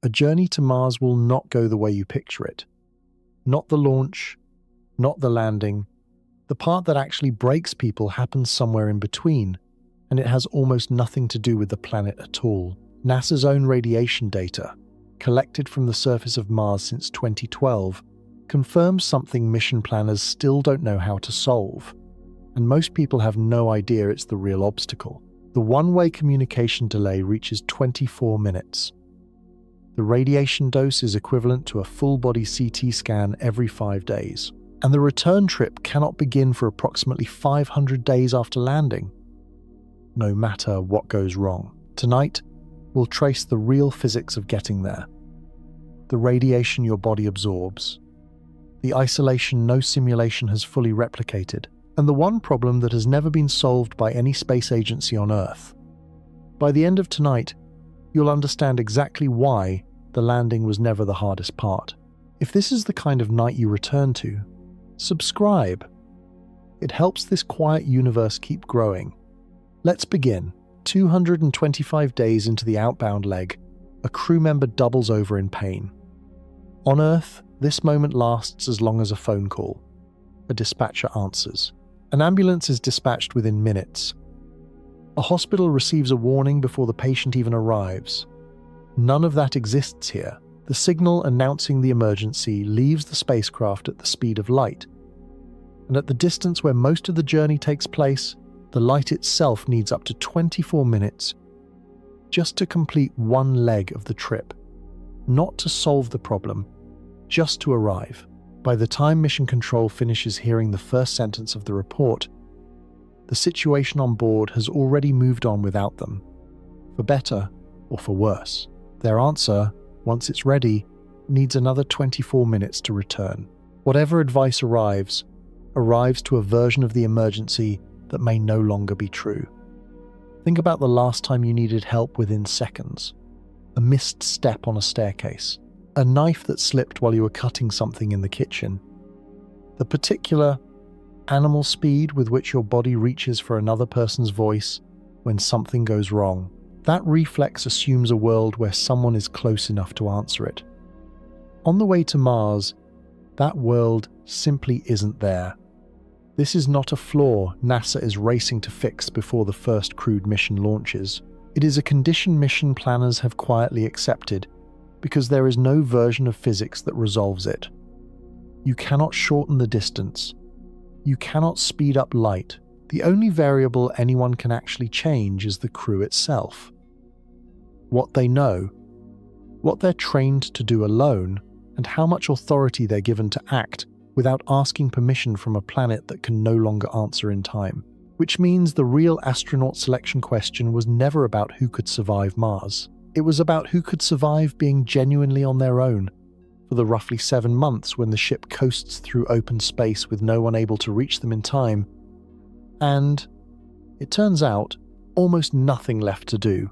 A journey to Mars will not go the way you picture it. Not the launch, not the landing. The part that actually breaks people happens somewhere in between, and it has almost nothing to do with the planet at all. NASA's own radiation data, collected from the surface of Mars since 2012, confirms something mission planners still don't know how to solve, and most people have no idea it's the real obstacle. The one-way communication delay reaches 24 minutes. The radiation dose is equivalent to a full-body CT scan every 5 days, and the return trip cannot begin for approximately 500 days after landing, no matter what goes wrong. Tonight, we'll trace the real physics of getting there. The radiation your body absorbs, the isolation no simulation has fully replicated, and the one problem that has never been solved by any space agency on Earth. By the end of tonight, you'll understand exactly why the landing was never the hardest part. If this is the kind of night you return to, subscribe. It helps this quiet universe keep growing. Let's begin. 225 days into the outbound leg, a crew member doubles over in pain. On Earth, this moment lasts as long as a phone call. A dispatcher answers. An ambulance is dispatched within minutes. A hospital receives a warning before the patient even arrives. None of that exists here. The signal announcing the emergency leaves the spacecraft at the speed of light. And at the distance where most of the journey takes place, the light itself needs up to 24 minutes just to complete one leg of the trip. Not to solve the problem, just to arrive. By the time Mission Control finishes hearing the first sentence of the report, the situation on board has already moved on without them, for better or for worse. Their answer, once it's ready, needs another 24 minutes to return. Whatever advice arrives to a version of the emergency that may no longer be true. Think about the last time you needed help within seconds. A missed step on a staircase. A knife that slipped while you were cutting something in the kitchen. The particular animal speed with which your body reaches for another person's voice when something goes wrong. That reflex assumes a world where someone is close enough to answer it. On the way to Mars, that world simply isn't there. This is not a flaw NASA is racing to fix before the first crewed mission launches. It is a condition mission planners have quietly accepted because there is no version of physics that resolves it. You cannot shorten the distance. You cannot speed up light. The only variable anyone can actually change is the crew itself. What they know, what they're trained to do alone, and how much authority they're given to act without asking permission from a planet that can no longer answer in time. Which means the real astronaut selection question was never about who could survive Mars. It was about who could survive being genuinely on their own for the roughly 7 months when the ship coasts through open space with no one able to reach them in time. And, it turns out, almost nothing left to do.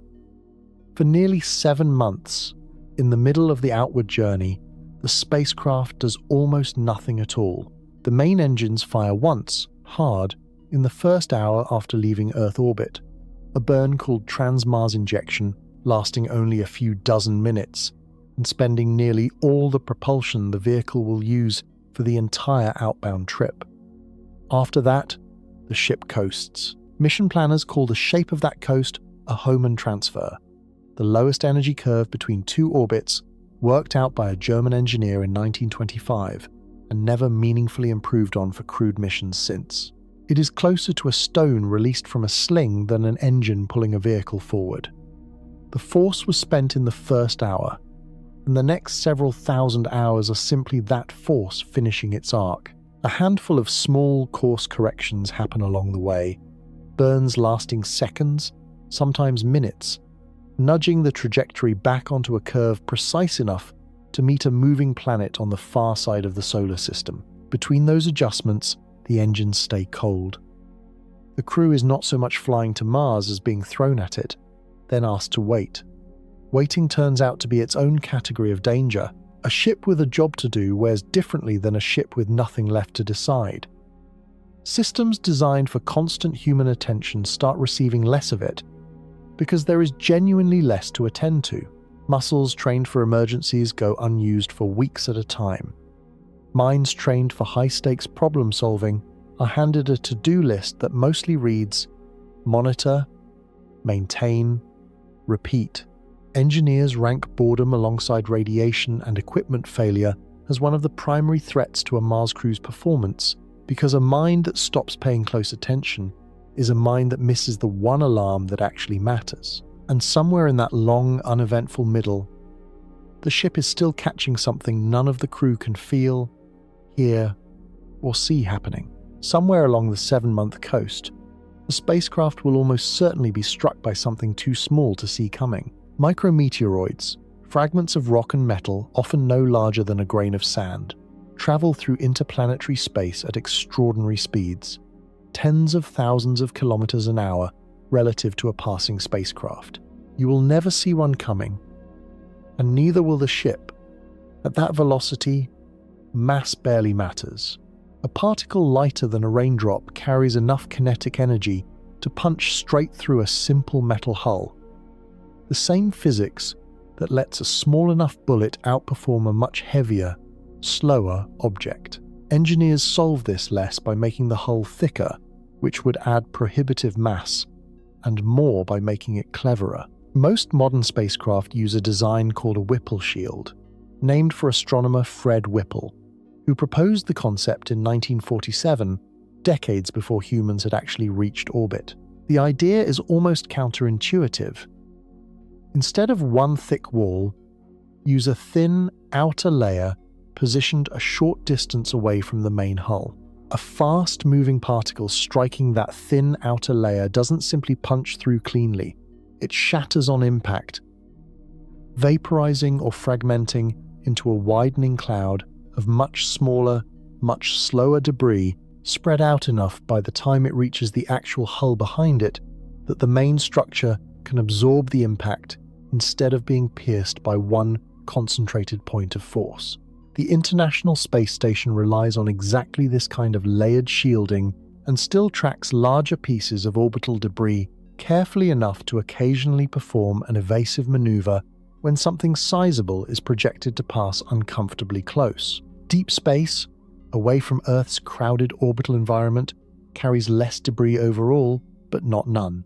For nearly 7 months, in the middle of the outward journey, the spacecraft does almost nothing at all. The main engines fire once, hard, in the first hour after leaving Earth orbit, a burn called trans-Mars injection lasting only a few dozen minutes and spending nearly all the propulsion the vehicle will use for the entire outbound trip. After that, the ship coasts. Mission planners call the shape of that coast a Hohmann transfer, the lowest energy curve between two orbits worked out by a German engineer in 1925 and never meaningfully improved on for crewed missions since. It is closer to a stone released from a sling than an engine pulling a vehicle forward. The force was spent in the first hour, and the next several thousand hours are simply that force finishing its arc. A handful of small course corrections happen along the way, burns lasting seconds, sometimes minutes, nudging the trajectory back onto a curve precise enough to meet a moving planet on the far side of the solar system. Between those adjustments, the engines stay cold. The crew is not so much flying to Mars as being thrown at it, then asked to wait. Waiting turns out to be its own category of danger. A ship with a job to do wears differently than a ship with nothing left to decide. Systems designed for constant human attention start receiving less of it because there is genuinely less to attend to. Muscles trained for emergencies go unused for weeks at a time. Minds trained for high-stakes problem-solving are handed a to-do list that mostly reads, monitor, maintain, repeat. Engineers rank boredom alongside radiation and equipment failure as one of the primary threats to a Mars crew's performance, because a mind that stops paying close attention is a mind that misses the one alarm that actually matters. And somewhere in that long, uneventful middle, the ship is still catching something none of the crew can feel, hear, or see happening. Somewhere along the 7-month coast, the spacecraft will almost certainly be struck by something too small to see coming. Micrometeoroids, fragments of rock and metal often no larger than a grain of sand, travel through interplanetary space at extraordinary speeds, tens of thousands of kilometers an hour relative to a passing spacecraft. You will never see one coming, and neither will the ship. At that velocity, mass barely matters. A particle lighter than a raindrop carries enough kinetic energy to punch straight through a simple metal hull. The same physics that lets a small enough bullet outperform a much heavier, slower object. Engineers solve this less by making the hull thicker, which would add prohibitive mass, and more by making it cleverer. Most modern spacecraft use a design called a Whipple shield, named for astronomer Fred Whipple, who proposed the concept in 1947, decades before humans had actually reached orbit. The idea is almost counterintuitive. Instead of one thick wall, use a thin outer layer positioned a short distance away from the main hull. A fast-moving particle striking that thin outer layer doesn't simply punch through cleanly. It shatters on impact, vaporizing or fragmenting into a widening cloud of much smaller, much slower debris spread out enough by the time it reaches the actual hull behind it that the main structure can absorb the impact instead of being pierced by one concentrated point of force. The International Space Station relies on exactly this kind of layered shielding and still tracks larger pieces of orbital debris carefully enough to occasionally perform an evasive maneuver when something sizable is projected to pass uncomfortably close. Deep space, away from Earth's crowded orbital environment, carries less debris overall, but not none.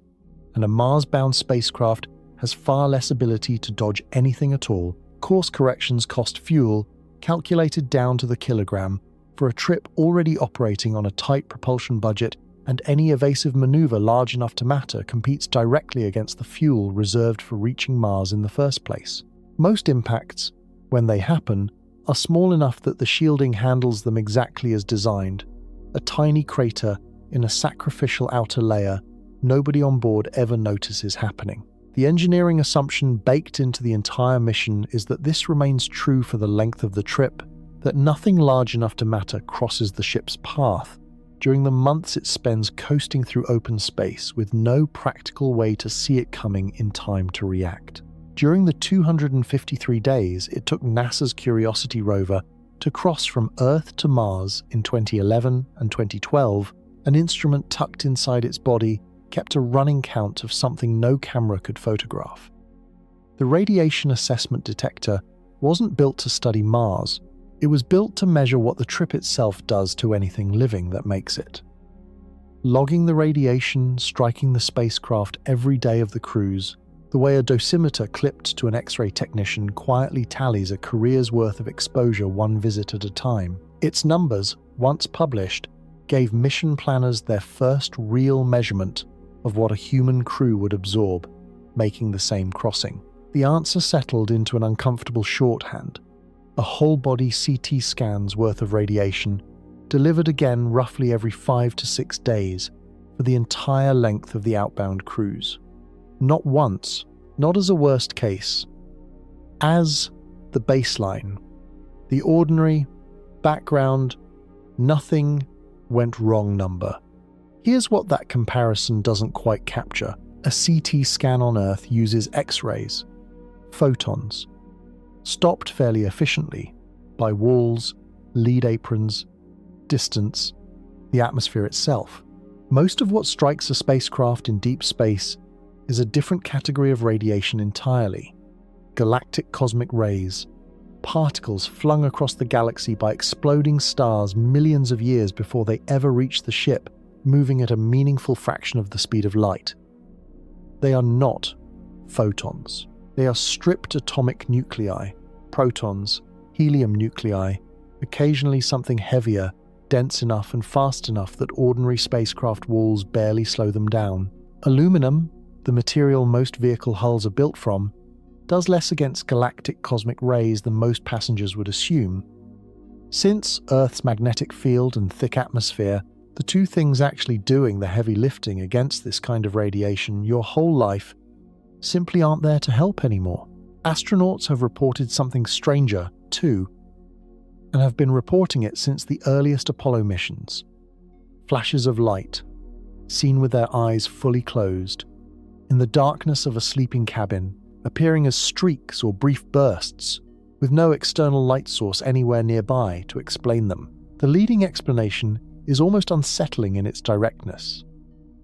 And a Mars-bound spacecraft has far less ability to dodge anything at all. Course corrections cost fuel, calculated down to the kilogram, for a trip already operating on a tight propulsion budget, and any evasive maneuver large enough to matter competes directly against the fuel reserved for reaching Mars in the first place. Most impacts, when they happen, are small enough that the shielding handles them exactly as designed. A tiny crater in a sacrificial outer layer nobody on board ever notices happening. The engineering assumption baked into the entire mission is that this remains true for the length of the trip, that nothing large enough to matter crosses the ship's path during the months it spends coasting through open space with no practical way to see it coming in time to react. During the 253 days it took NASA's Curiosity rover to cross from Earth to Mars in 2011 and 2012, an instrument tucked inside its body kept a running count of something no camera could photograph. The radiation assessment detector wasn't built to study Mars. It was built to measure what the trip itself does to anything living that makes it. Logging the radiation striking the spacecraft every day of the cruise, the way a dosimeter clipped to an X-ray technician quietly tallies a career's worth of exposure one visit at a time. Its numbers, once published, gave mission planners their first real measurement of what a human crew would absorb, making the same crossing. The answer settled into an uncomfortable shorthand: a whole-body CT scan's worth of radiation, delivered again roughly every 5 to 6 days for the entire length of the outbound cruise. Not once, not as a worst case, as the baseline, the ordinary, background, nothing went wrong number. Here's what that comparison doesn't quite capture. A CT scan on Earth uses X-rays, photons, stopped fairly efficiently by walls, lead aprons, distance, the atmosphere itself. Most of what strikes a spacecraft in deep space is a different category of radiation entirely. galactic cosmic rays, particles flung across the galaxy by exploding stars millions of years before they ever reach the ship, moving at a meaningful fraction of the speed of light. They are not photons. They are stripped atomic nuclei, protons, helium nuclei, occasionally something heavier, dense enough and fast enough that ordinary spacecraft walls barely slow them down. Aluminum, the material most vehicle hulls are built from, does less against galactic cosmic rays than most passengers would assume. Since Earth's magnetic field and thick atmosphere, the two things actually doing the heavy lifting against this kind of radiation your whole life, simply aren't there to help anymore. Astronauts have reported something stranger, too, and have been reporting it since the earliest Apollo missions. Flashes of light, seen with their eyes fully closed, in the darkness of a sleeping cabin, appearing as streaks or brief bursts, with no external light source anywhere nearby to explain them. The leading explanation is almost unsettling in its directness.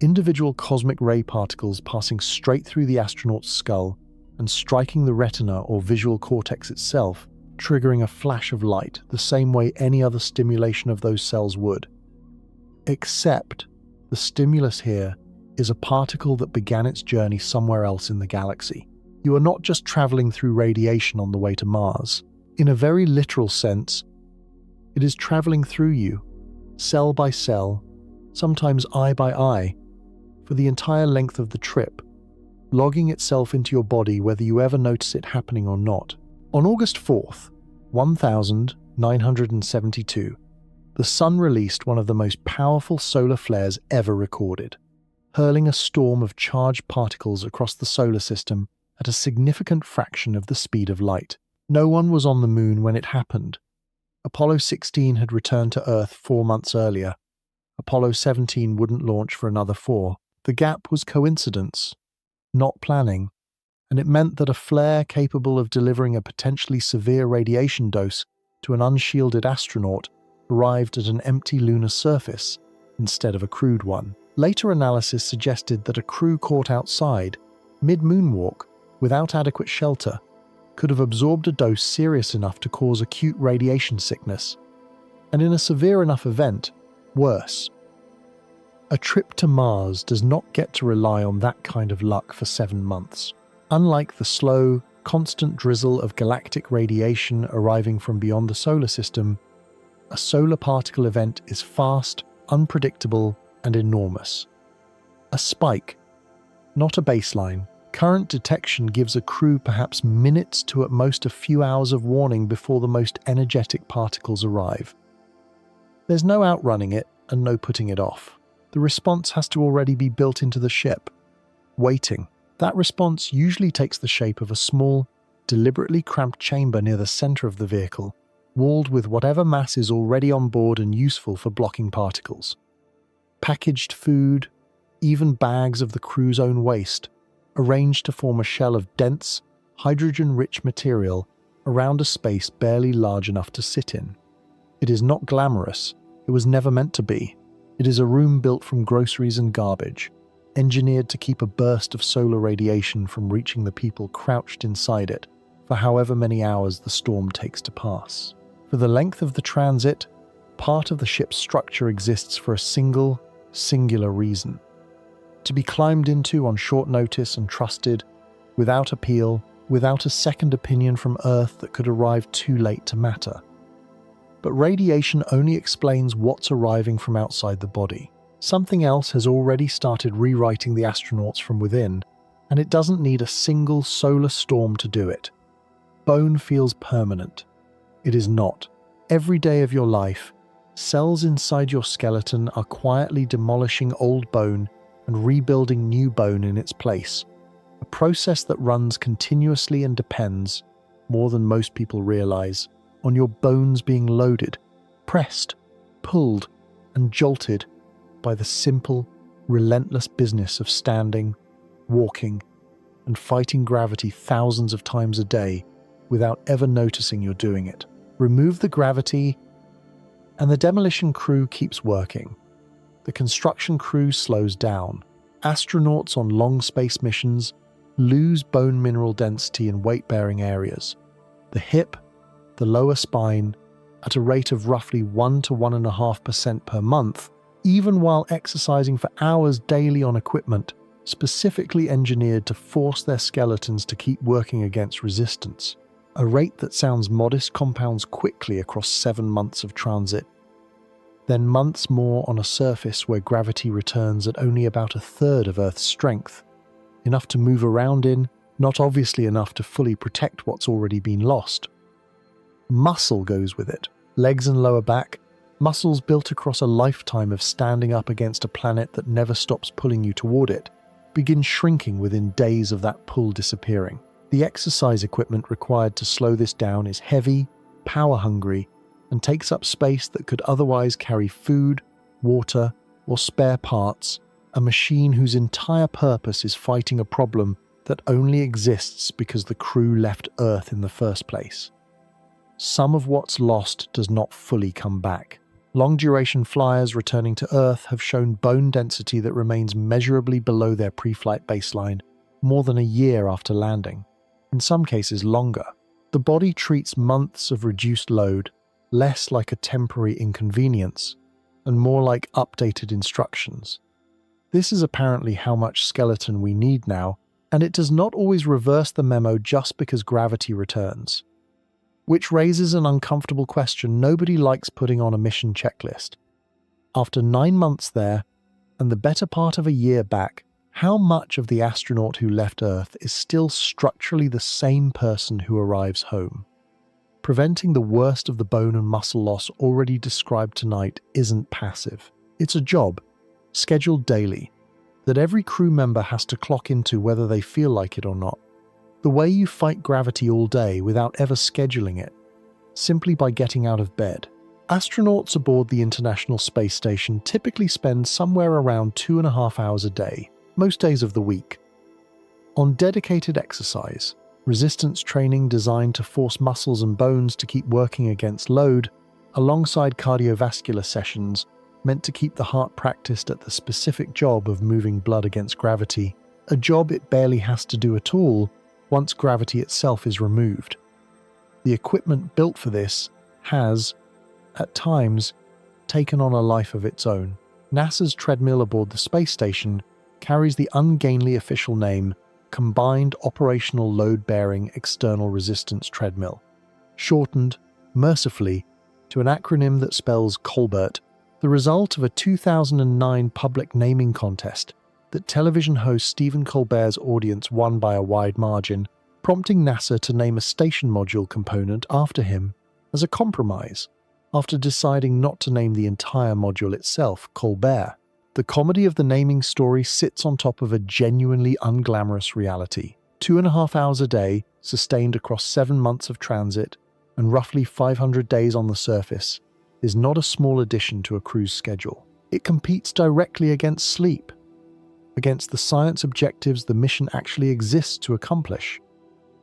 Individual cosmic ray particles passing straight through the astronaut's skull and striking the retina or visual cortex itself, triggering a flash of light the same way any other stimulation of those cells would. Except the stimulus here is a particle that began its journey somewhere else in the galaxy. You are not just traveling through radiation on the way to Mars. In a very literal sense, it is traveling through you, cell by cell, sometimes eye by eye, for the entire length of the trip, logging itself into your body whether you ever notice it happening or not. On August 4th, 1972, the Sun released one of the most powerful solar flares ever recorded, hurling a storm of charged particles across the solar system at a significant fraction of the speed of light. No one was on the moon when it happened. Apollo 16 had returned to Earth 4 months earlier. Apollo 17 wouldn't launch for another 4. The gap was coincidence, not planning, and it meant that a flare capable of delivering a potentially severe radiation dose to an unshielded astronaut arrived at an empty lunar surface instead of a crewed one. Later analysis suggested that a crew caught outside, mid-moonwalk, without adequate shelter, could have absorbed a dose serious enough to cause acute radiation sickness, and in a severe enough event, worse. A trip to Mars does not get to rely on that kind of luck for 7 months. Unlike the slow, constant drizzle of galactic radiation arriving from beyond the solar system, a solar particle event is fast, unpredictable, and enormous. A spike, not a baseline. Current detection gives a crew perhaps minutes to at most a few hours of warning before the most energetic particles arrive. There's no outrunning it and no putting it off. The response has to already be built into the ship. Waiting. That response usually takes the shape of a small, deliberately cramped chamber near the center of the vehicle, walled with whatever mass is already on board and useful for blocking particles. Packaged food, even bags of the crew's own waste, arranged to form a shell of dense, hydrogen-rich material around a space barely large enough to sit in. It is not glamorous. It was never meant to be. It is a room built from groceries and garbage, engineered to keep a burst of solar radiation from reaching the people crouched inside it for however many hours the storm takes to pass. For the length of the transit, part of the ship's structure exists for a singular reason. To be climbed into on short notice and trusted, without appeal, without a second opinion from Earth that could arrive too late to matter. But radiation only explains what's arriving from outside the body. Something else has already started rewriting the astronauts from within, and it doesn't need a single solar storm to do it. Bone feels permanent. It is not. Every day of your life, cells inside your skeleton are quietly demolishing old bone and rebuilding new bone in its place, a process that runs continuously and depends, more than most people realize, on your bones being loaded, pressed, pulled, and jolted by the simple, relentless business of standing, walking, and fighting gravity thousands of times a day without ever noticing you're doing it. Remove the gravity, and the demolition crew keeps working. The construction crew slows down. Astronauts on long space missions lose bone mineral density in weight-bearing areas. The hip, the lower spine, at a rate of roughly 1 to 1.5% per month, even while exercising for hours daily on equipment specifically engineered to force their skeletons to keep working against resistance. A rate that sounds modest compounds quickly across 7 months of transit, then months more on a surface where gravity returns at only about a third of Earth's strength, enough to move around in, not obviously enough to fully protect what's already been lost. Muscle goes with it. Legs and lower back, muscles built across a lifetime of standing up against a planet that never stops pulling you toward it, begin shrinking within days of that pull disappearing. The exercise equipment required to slow this down is heavy, power-hungry, and takes up space that could otherwise carry food, water, or spare parts, a machine whose entire purpose is fighting a problem that only exists because the crew left Earth in the first place. Some of what's lost does not fully come back. Long-duration flyers returning to Earth have shown bone density that remains measurably below their pre-flight baseline more than a year after landing, in some cases longer. The body treats months of reduced load less like a temporary inconvenience and more like updated instructions. This is apparently how much skeleton we need now, and it does not always reverse the memo just because gravity returns. Which raises an uncomfortable question nobody likes putting on a mission checklist. After 9 months there, and the better part of a year back, how much of the astronaut who left Earth is still structurally the same person who arrives home? Preventing the worst of the bone and muscle loss already described tonight isn't passive. It's a job, scheduled daily, that every crew member has to clock into whether they feel like it or not. The way you fight gravity all day without ever scheduling it, simply by getting out of bed. Astronauts aboard the International Space Station typically spend somewhere around 2.5 hours a day, most days of the week, on dedicated exercise, resistance training designed to force muscles and bones to keep working against load, alongside cardiovascular sessions meant to keep the heart practiced at the specific job of moving blood against gravity, a job it barely has to do at all once gravity itself is removed. The equipment built for this has, at times, taken on a life of its own. NASA's treadmill aboard the space station carries the ungainly official name Combined Operational Load-Bearing External Resistance Treadmill, shortened, mercifully, to an acronym that spells Colbert, the result of a 2009 public naming contest that television host Stephen Colbert's audience won by a wide margin, prompting NASA to name a station module component after him as a compromise, after deciding not to name the entire module itself Colbert. The comedy of the naming story sits on top of a genuinely unglamorous reality. 2.5 hours a day, sustained across 7 months of transit, and roughly 500 days on the surface, is not a small addition to a crew's schedule. It competes directly against sleep, against the science objectives the mission actually exists to accomplish,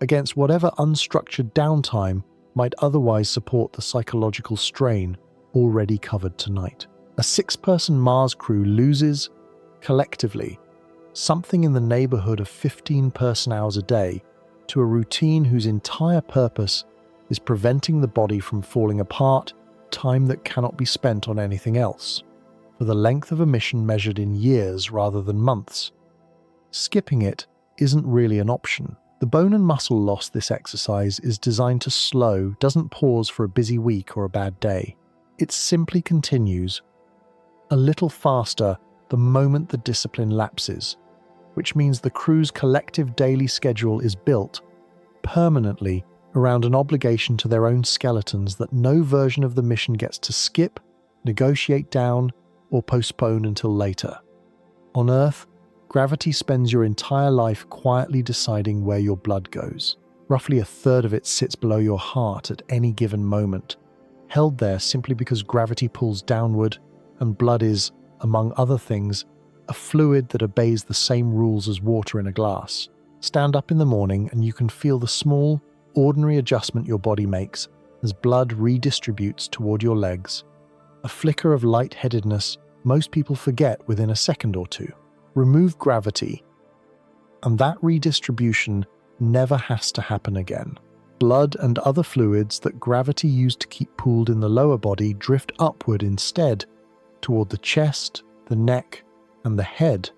against whatever unstructured downtime might otherwise support the psychological strain already covered tonight. A 6-person Mars crew loses, collectively, something in the neighborhood of 15 person-hours a day to a routine whose entire purpose is preventing the body from falling apart, time that cannot be spent on anything else, for the length of a mission measured in years rather than months. Skipping it isn't really an option. The bone and muscle loss this exercise is designed to slow doesn't pause for a busy week or a bad day. It simply continues a little faster the moment the discipline lapses, which means the crew's collective daily schedule is built permanently around an obligation to their own skeletons that no version of the mission gets to skip, negotiate down, or postpone until later. On Earth, gravity spends your entire life quietly deciding where your blood goes. Roughly a third of it sits below your heart at any given moment, held there simply because gravity pulls downward, and blood is, among other things, a fluid that obeys the same rules as water in a glass. Stand up in the morning and you can feel the small, ordinary adjustment your body makes as blood redistributes toward your legs. A flicker of lightheadedness most people forget within a second or two. Remove gravity, and that redistribution never has to happen again. Blood and other fluids that gravity used to keep pooled in the lower body drift upward instead, toward the chest, the neck, and the head,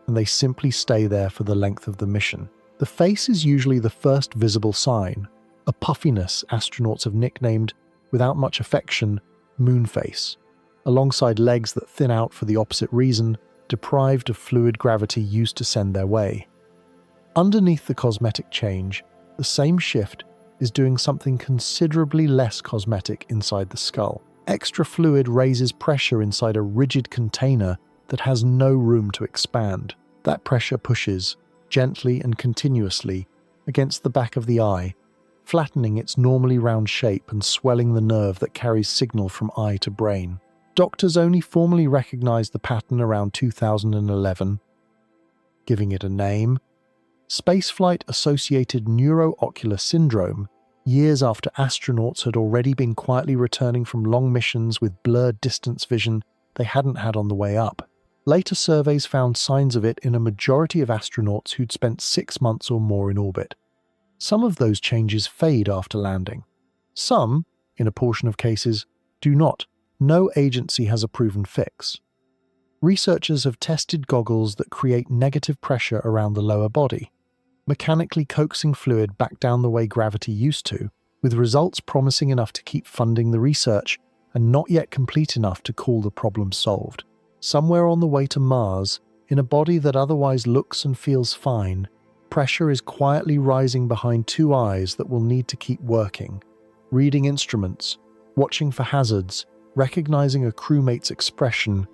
and they simply stay there for the length of the mission. The face is usually the first visible sign, a puffiness astronauts have nicknamed, without much affection, moon face, alongside legs that thin out for the opposite reason, deprived of fluid gravity used to send their way. Underneath the cosmetic change, the same shift is doing something considerably less cosmetic inside the skull. Extra fluid raises pressure inside a rigid container that has no room to expand. That pressure pushes, gently and continuously, against the back of the eye, flattening its normally round shape and swelling the nerve that carries signal from eye to brain. Doctors only formally recognized the pattern around 2011, giving it a name: Spaceflight-Associated Neuroocular Syndrome, years after astronauts had already been quietly returning from long missions with blurred distance vision they hadn't had on the way up. Later surveys found signs of it in a majority of astronauts who'd spent 6 months or more in orbit. Some of those changes fade after landing. Some, in a portion of cases, do not. No agency has a proven fix. Researchers have tested goggles that create negative pressure around the lower body, mechanically coaxing fluid back down the way gravity used to, with results promising enough to keep funding the research and not yet complete enough to call the problem solved. Somewhere on the way to Mars, in a body that otherwise looks and feels fine, pressure is quietly rising behind two eyes that will need to keep working, reading instruments, watching for hazards, recognizing a crewmate's expression.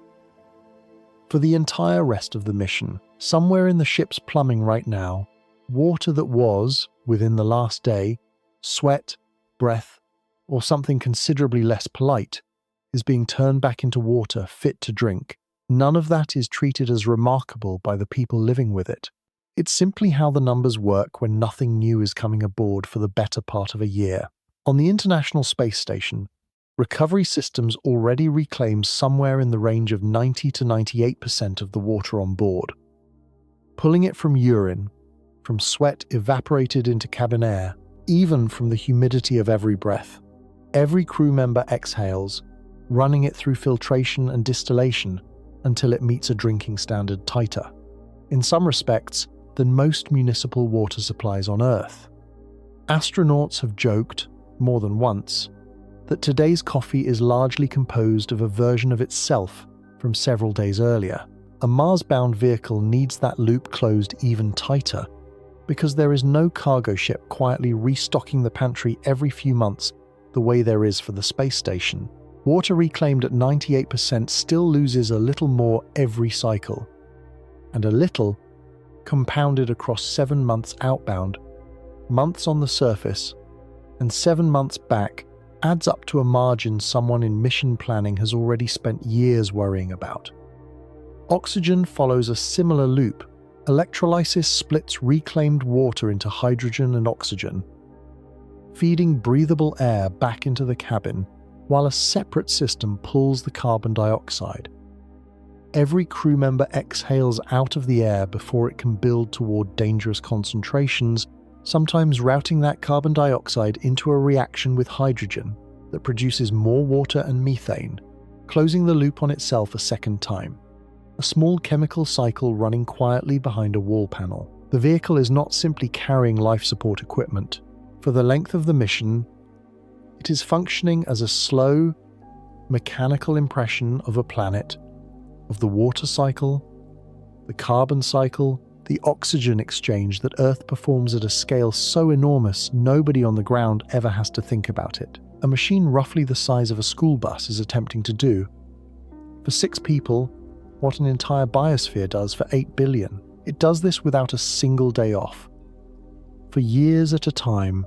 For the entire rest of the mission, somewhere in the ship's plumbing right now, water that was, within the last day, sweat, breath, or something considerably less polite, is being turned back into water fit to drink. None of that is treated as remarkable by the people living with it. It's simply how the numbers work when nothing new is coming aboard for the better part of a year. On the International Space Station, recovery systems already reclaim somewhere in the range of 90 to 98% of the water on board. Pulling it from urine, from sweat evaporated into cabin air, even from the humidity of every breath. Every crew member exhales, running it through filtration and distillation until it meets a drinking standard tighter, in some respects, than most municipal water supplies on Earth. Astronauts have joked, more than once, that today's coffee is largely composed of a version of itself from several days earlier. A Mars-bound vehicle needs that loop closed even tighter because there is no cargo ship quietly restocking the pantry every few months the way there is for the space station. Water reclaimed at 98% still loses a little more every cycle, and a little, compounded across 7 months outbound, months on the surface, and 7 months back, adds up to a margin someone in mission planning has already spent years worrying about. Oxygen follows a similar loop. Electrolysis splits reclaimed water into hydrogen and oxygen, feeding breathable air back into the cabin, while a separate system pulls the carbon dioxide. Every crew member exhales out of the air before it can build toward dangerous concentrations, sometimes routing that carbon dioxide into a reaction with hydrogen that produces more water and methane, closing the loop on itself a second time. A small chemical cycle running quietly behind a wall panel. The vehicle is not simply carrying life support equipment. For the length of the mission, it is functioning as a slow, mechanical impression of a planet, of the water cycle, the carbon cycle, the oxygen exchange that Earth performs at a scale so enormous nobody on the ground ever has to think about it. A machine roughly the size of a school bus is attempting to do, for 6 people, what an entire biosphere does for 8 billion. It does this without a single day off, for years at a time,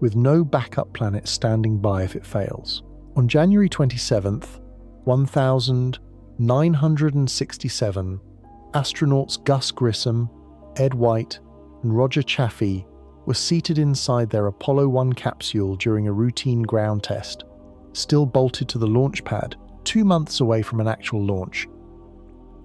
with no backup planet standing by if it fails. On January 27th, 1967, astronauts Gus Grissom, Ed White, and Roger Chaffee were seated inside their Apollo 1 capsule during a routine ground test, still bolted to the launch pad, 2 months away from an actual launch.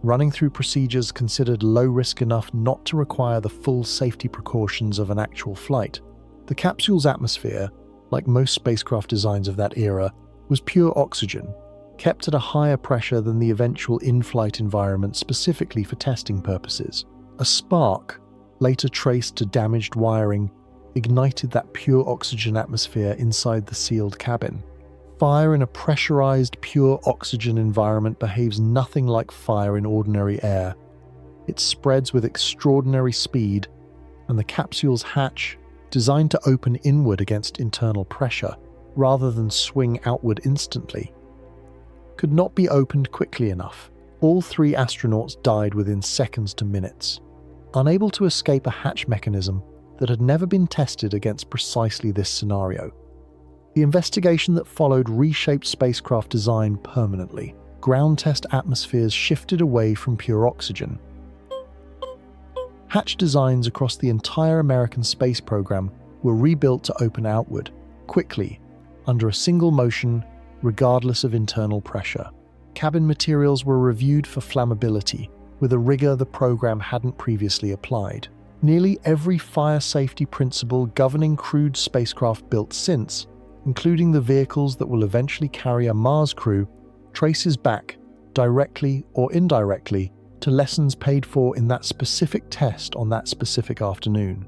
running through procedures considered low risk enough not to require the full safety precautions of an actual flight. The capsule's atmosphere, like most spacecraft designs of that era, was pure oxygen, kept at a higher pressure than the eventual in-flight environment specifically for testing purposes. A spark, later traced to damaged wiring, ignited that pure oxygen atmosphere inside the sealed cabin. Fire in a pressurized, pure oxygen environment behaves nothing like fire in ordinary air. It spreads with extraordinary speed, and the capsule's hatch, designed to open inward against internal pressure, rather than swing outward instantly, could not be opened quickly enough. All 3 astronauts died within seconds to minutes, unable to escape a hatch mechanism that had never been tested against precisely this scenario. The investigation that followed reshaped spacecraft design permanently. Ground test atmospheres shifted away from pure oxygen. Hatch designs across the entire American space program were rebuilt to open outward, quickly, under a single motion, regardless of internal pressure. Cabin materials were reviewed for flammability, with a rigor the program hadn't previously applied. Nearly every fire safety principle governing crewed spacecraft built since, including the vehicles that will eventually carry a Mars crew, traces back, directly or indirectly, to lessons paid for in that specific test on that specific afternoon.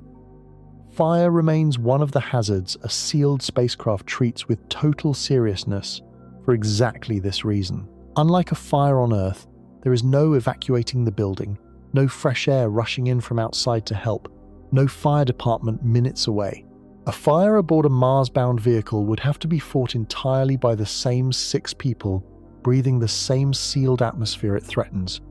Fire remains one of the hazards a sealed spacecraft treats with total seriousness for exactly this reason. Unlike a fire on Earth, there is no evacuating the building, no fresh air rushing in from outside to help, no fire department minutes away. A fire aboard a Mars-bound vehicle would have to be fought entirely by the same 6 people breathing the same sealed atmosphere it threatens,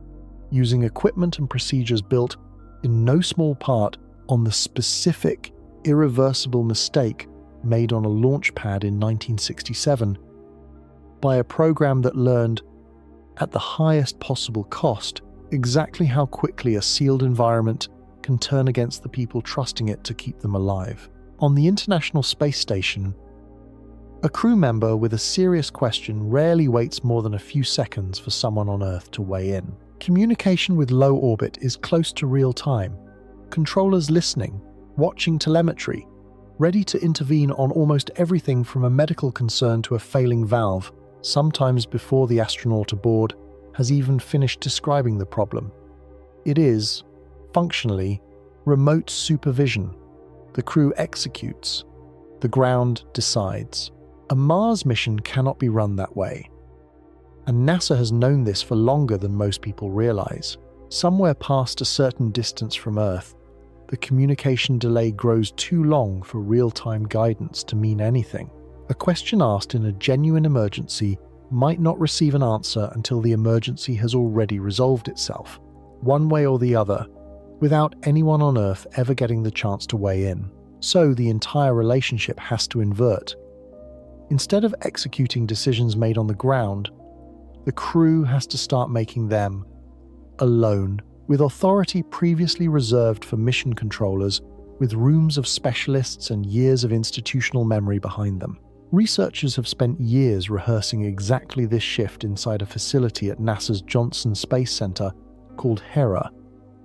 using equipment and procedures built, in no small part, on the specific, irreversible mistake made on a launch pad in 1967 by a program that learned, at the highest possible cost, exactly how quickly a sealed environment can turn against the people trusting it to keep them alive. On the International Space Station, a crew member with a serious question rarely waits more than a few seconds for someone on Earth to weigh in. Communication with low orbit is close to real time. Controllers listening, watching telemetry, ready to intervene on almost everything from a medical concern to a failing valve, sometimes before the astronaut aboard has even finished describing the problem. It is, functionally, remote supervision. The crew executes. The ground decides. A Mars mission cannot be run that way. And NASA has known this for longer than most people realize. Somewhere past a certain distance from Earth, the communication delay grows too long for real-time guidance to mean anything. A question asked in a genuine emergency might not receive an answer until the emergency has already resolved itself, one way or the other, without anyone on Earth ever getting the chance to weigh in. So the entire relationship has to invert. Instead of executing decisions made on the ground, the crew has to start making them, alone, with authority previously reserved for mission controllers, with rooms of specialists and years of institutional memory behind them. Researchers have spent years rehearsing exactly this shift inside a facility at NASA's Johnson Space Center called HERA,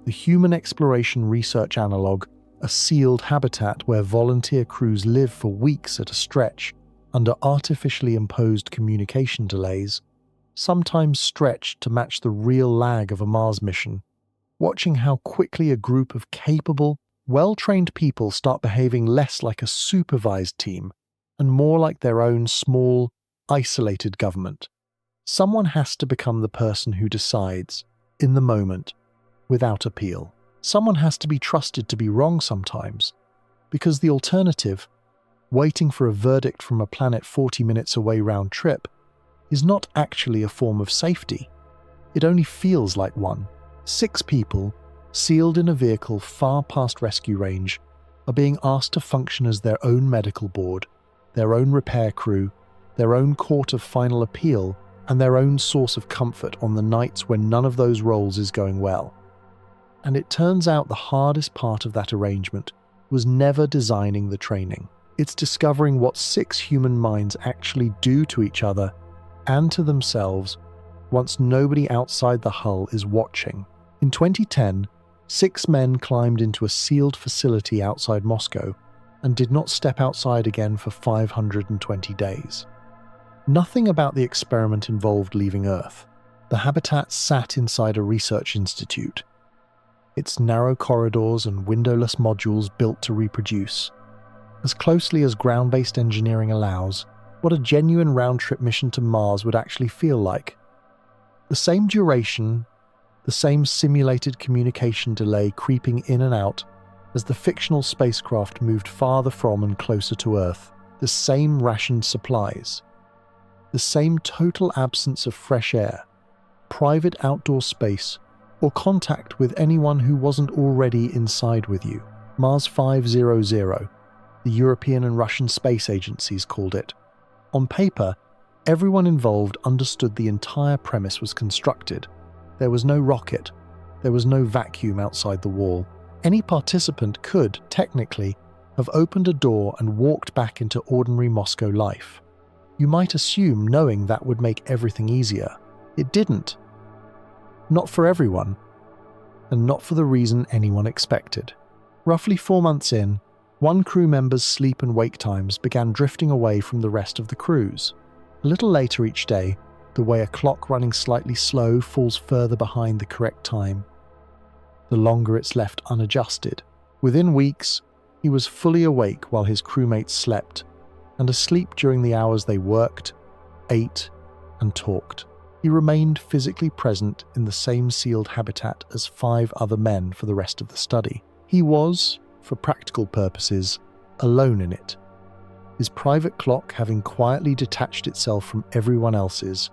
the Human Exploration Research Analog, a sealed habitat where volunteer crews live for weeks at a stretch under artificially imposed communication delays, sometimes stretched to match the real lag of a Mars mission, watching how quickly a group of capable, well-trained people start behaving less like a supervised team and more like their own small, isolated government. Someone has to become the person who decides, in the moment, without appeal. Someone has to be trusted to be wrong sometimes, because the alternative, waiting for a verdict from a planet 40 minutes away round trip, is not actually a form of safety. It only feels like one. 6 people, sealed in a vehicle far past rescue range, are being asked to function as their own medical board, their own repair crew, their own court of final appeal, and their own source of comfort on the nights when none of those roles is going well. And it turns out the hardest part of that arrangement was never designing the training. It's discovering what 6 human minds actually do to each other and to themselves once nobody outside the hull is watching. In 2010, 6 men climbed into a sealed facility outside Moscow and did not step outside again for 520 days. Nothing about the experiment involved leaving Earth. The habitat sat inside a research institute, its narrow corridors and windowless modules built to reproduce, as closely as ground-based engineering allows, what a genuine round-trip mission to Mars would actually feel like. The same duration, the same simulated communication delay creeping in and out as the fictional spacecraft moved farther from and closer to Earth, the same rationed supplies, the same total absence of fresh air, private outdoor space, or contact with anyone who wasn't already inside with you. Mars 500, the European and Russian space agencies called it. On paper, everyone involved understood the entire premise was constructed. There was no rocket. There was no vacuum outside the wall. Any participant could, technically, have opened a door and walked back into ordinary Moscow life. You might assume knowing that would make everything easier. It didn't. Not for everyone, and not for the reason anyone expected. Roughly 4 months in, one crew member's sleep and wake times began drifting away from the rest of the crews. A little later each day, the way a clock running slightly slow falls further behind the correct time, the longer it's left unadjusted. Within weeks, he was fully awake while his crewmates slept, and asleep during the hours they worked, ate, and talked. He remained physically present in the same sealed habitat as 5 other men for the rest of the study. He was, for practical purposes, alone in it, his private clock having quietly detached itself from everyone else's,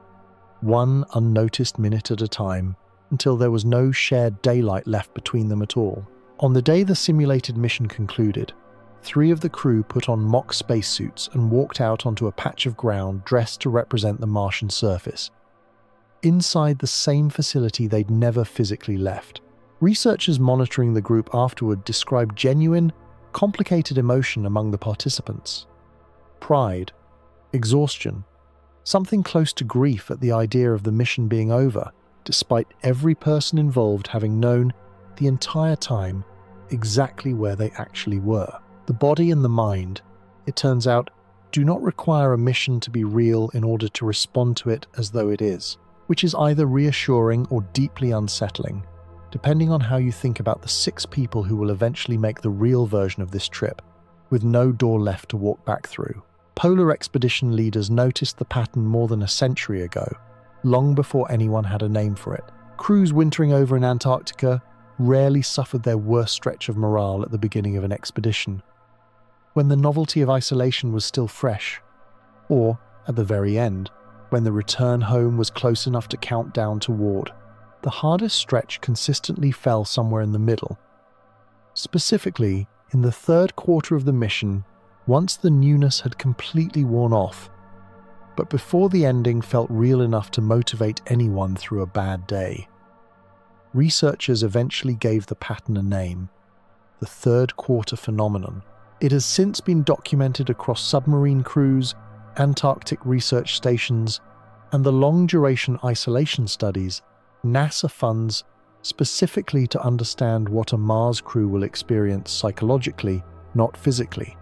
one unnoticed minute at a time, until there was no shared daylight left between them at all. On the day the simulated mission concluded, 3 of the crew put on mock spacesuits and walked out onto a patch of ground dressed to represent the Martian surface, inside the same facility they'd never physically left. Researchers monitoring the group afterward described genuine, complicated emotion among the participants. Pride, exhaustion, something close to grief at the idea of the mission being over, despite every person involved having known the entire time exactly where they actually were. The body and the mind, it turns out, do not require a mission to be real in order to respond to it as though it is, which is either reassuring or deeply unsettling, depending on how you think about the 6 people who will eventually make the real version of this trip, with no door left to walk back through. Polar expedition leaders noticed the pattern more than a century ago, long before anyone had a name for it. Crews wintering over in Antarctica rarely suffered their worst stretch of morale at the beginning of an expedition, when the novelty of isolation was still fresh, or, at the very end, when the return home was close enough to count down toward. The hardest stretch consistently fell somewhere in the middle. Specifically, in the 3rd quarter of the mission, once the newness had completely worn off, but before the ending felt real enough to motivate anyone through a bad day. Researchers eventually gave the pattern a name, the 3rd quarter phenomenon. It has since been documented across submarine crews, Antarctic research stations, and the long-duration isolation studies NASA funds specifically to understand what a Mars crew will experience psychologically, not physically.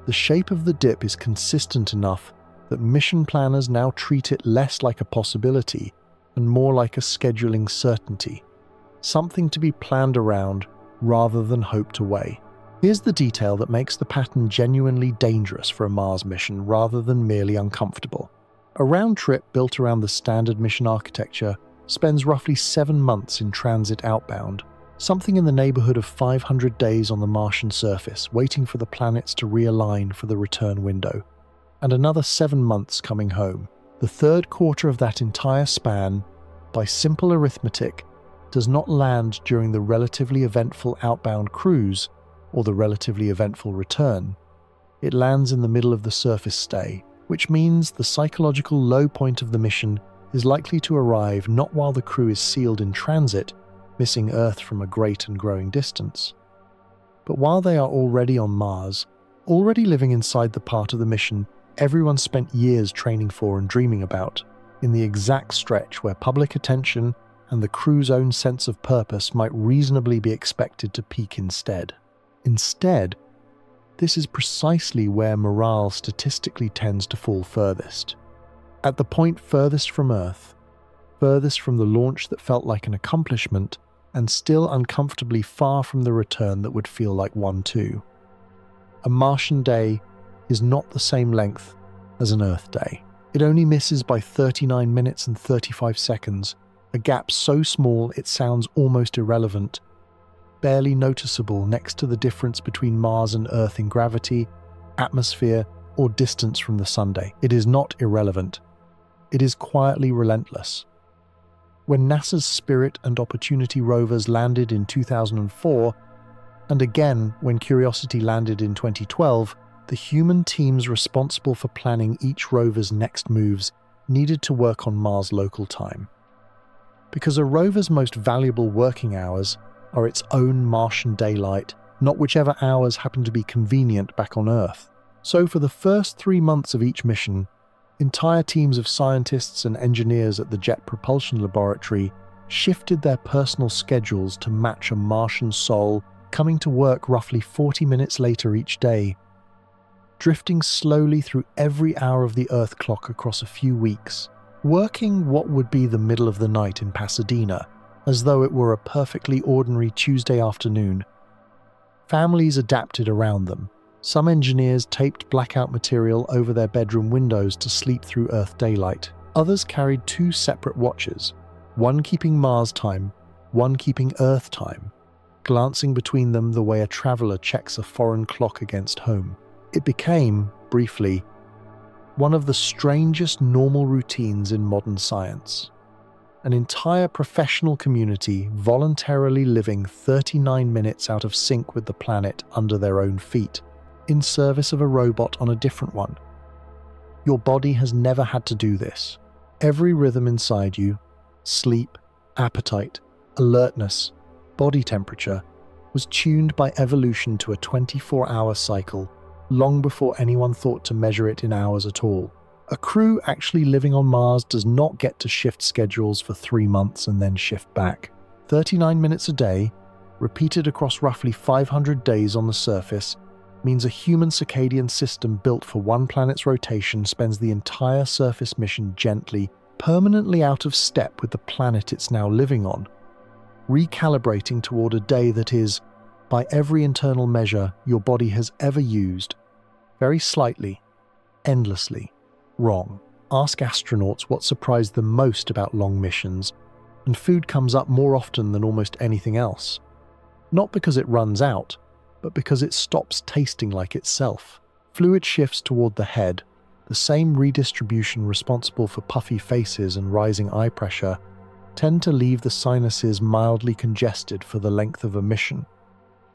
The shape of the dip is consistent enough that mission planners now treat it less like a possibility and more like a scheduling certainty, something to be planned around rather than hoped away. Here's the detail that makes the pattern genuinely dangerous for a Mars mission rather than merely uncomfortable. A round trip built around the standard mission architecture spends roughly 7 months in transit outbound, something in the neighborhood of 500 days on the Martian surface, waiting for the planets to realign for the return window, and another 7 months coming home. The 3rd quarter of that entire span, by simple arithmetic, does not land during the relatively eventful outbound cruise or the relatively eventful return. It lands in the middle of the surface stay, which means the psychological low point of the mission is likely to arrive not while the crew is sealed in transit, missing Earth from a great and growing distance, but while they are already on Mars, already living inside the part of the mission everyone spent years training for and dreaming about. in the exact stretch where public attention and the crew's own sense of purpose might reasonably be expected to peak instead. Instead, this is precisely where morale statistically tends to fall furthest. At the point furthest from Earth, furthest from the launch that felt like an accomplishment, and still uncomfortably far from the return that would feel like one too. A Martian day is not the same length as an Earth day. It only misses by 39 minutes and 35 seconds, a gap so small it sounds almost irrelevant, barely noticeable next to the difference between Mars and Earth in gravity, atmosphere, or distance from the Sunday. It is not irrelevant. It is quietly relentless. When NASA's Spirit and Opportunity rovers landed in 2004, and again when Curiosity landed in 2012, the human teams responsible for planning each rover's next moves needed to work on Mars local time. Because a rover's most valuable working hours are its own Martian daylight, not whichever hours happen to be convenient back on Earth. So for the first 3 months of each mission, entire teams of scientists and engineers at the Jet Propulsion Laboratory shifted their personal schedules to match a Martian sol coming to work roughly 40 minutes later each day, drifting slowly through every hour of the Earth clock across a few weeks, working what would be the middle of the night in Pasadena, as though it were a perfectly ordinary Tuesday afternoon. Families adapted around them. Some engineers taped blackout material over their bedroom windows to sleep through Earth daylight. Others carried 2 separate watches, one keeping Mars time, one keeping Earth time, glancing between them the way a traveler checks a foreign clock against home. It became, briefly, one of the strangest normal routines in modern science. An entire professional community voluntarily living 39 minutes out of sync with the planet under their own feet, in service of a robot on a different one. Your body has never had to do this. Every rhythm inside you, sleep, appetite, alertness, body temperature, was tuned by evolution to a 24-hour cycle, long before anyone thought to measure it in hours at all. A crew actually living on Mars does not get to shift schedules for 3 months and then shift back. 39 minutes a day, repeated across roughly 500 days on the surface, means a human circadian system built for one planet's rotation spends the entire surface mission gently, permanently out of step with the planet it's now living on, recalibrating toward a day that is, by every internal measure your body has ever used, very slightly, endlessly, wrong. Ask astronauts what surprised them most about long missions, and food comes up more often than almost anything else. Not because it runs out, but because it stops tasting like itself. Fluid shifts toward the head, the same redistribution responsible for puffy faces and rising eye pressure, tend to leave the sinuses mildly congested for the length of a mission.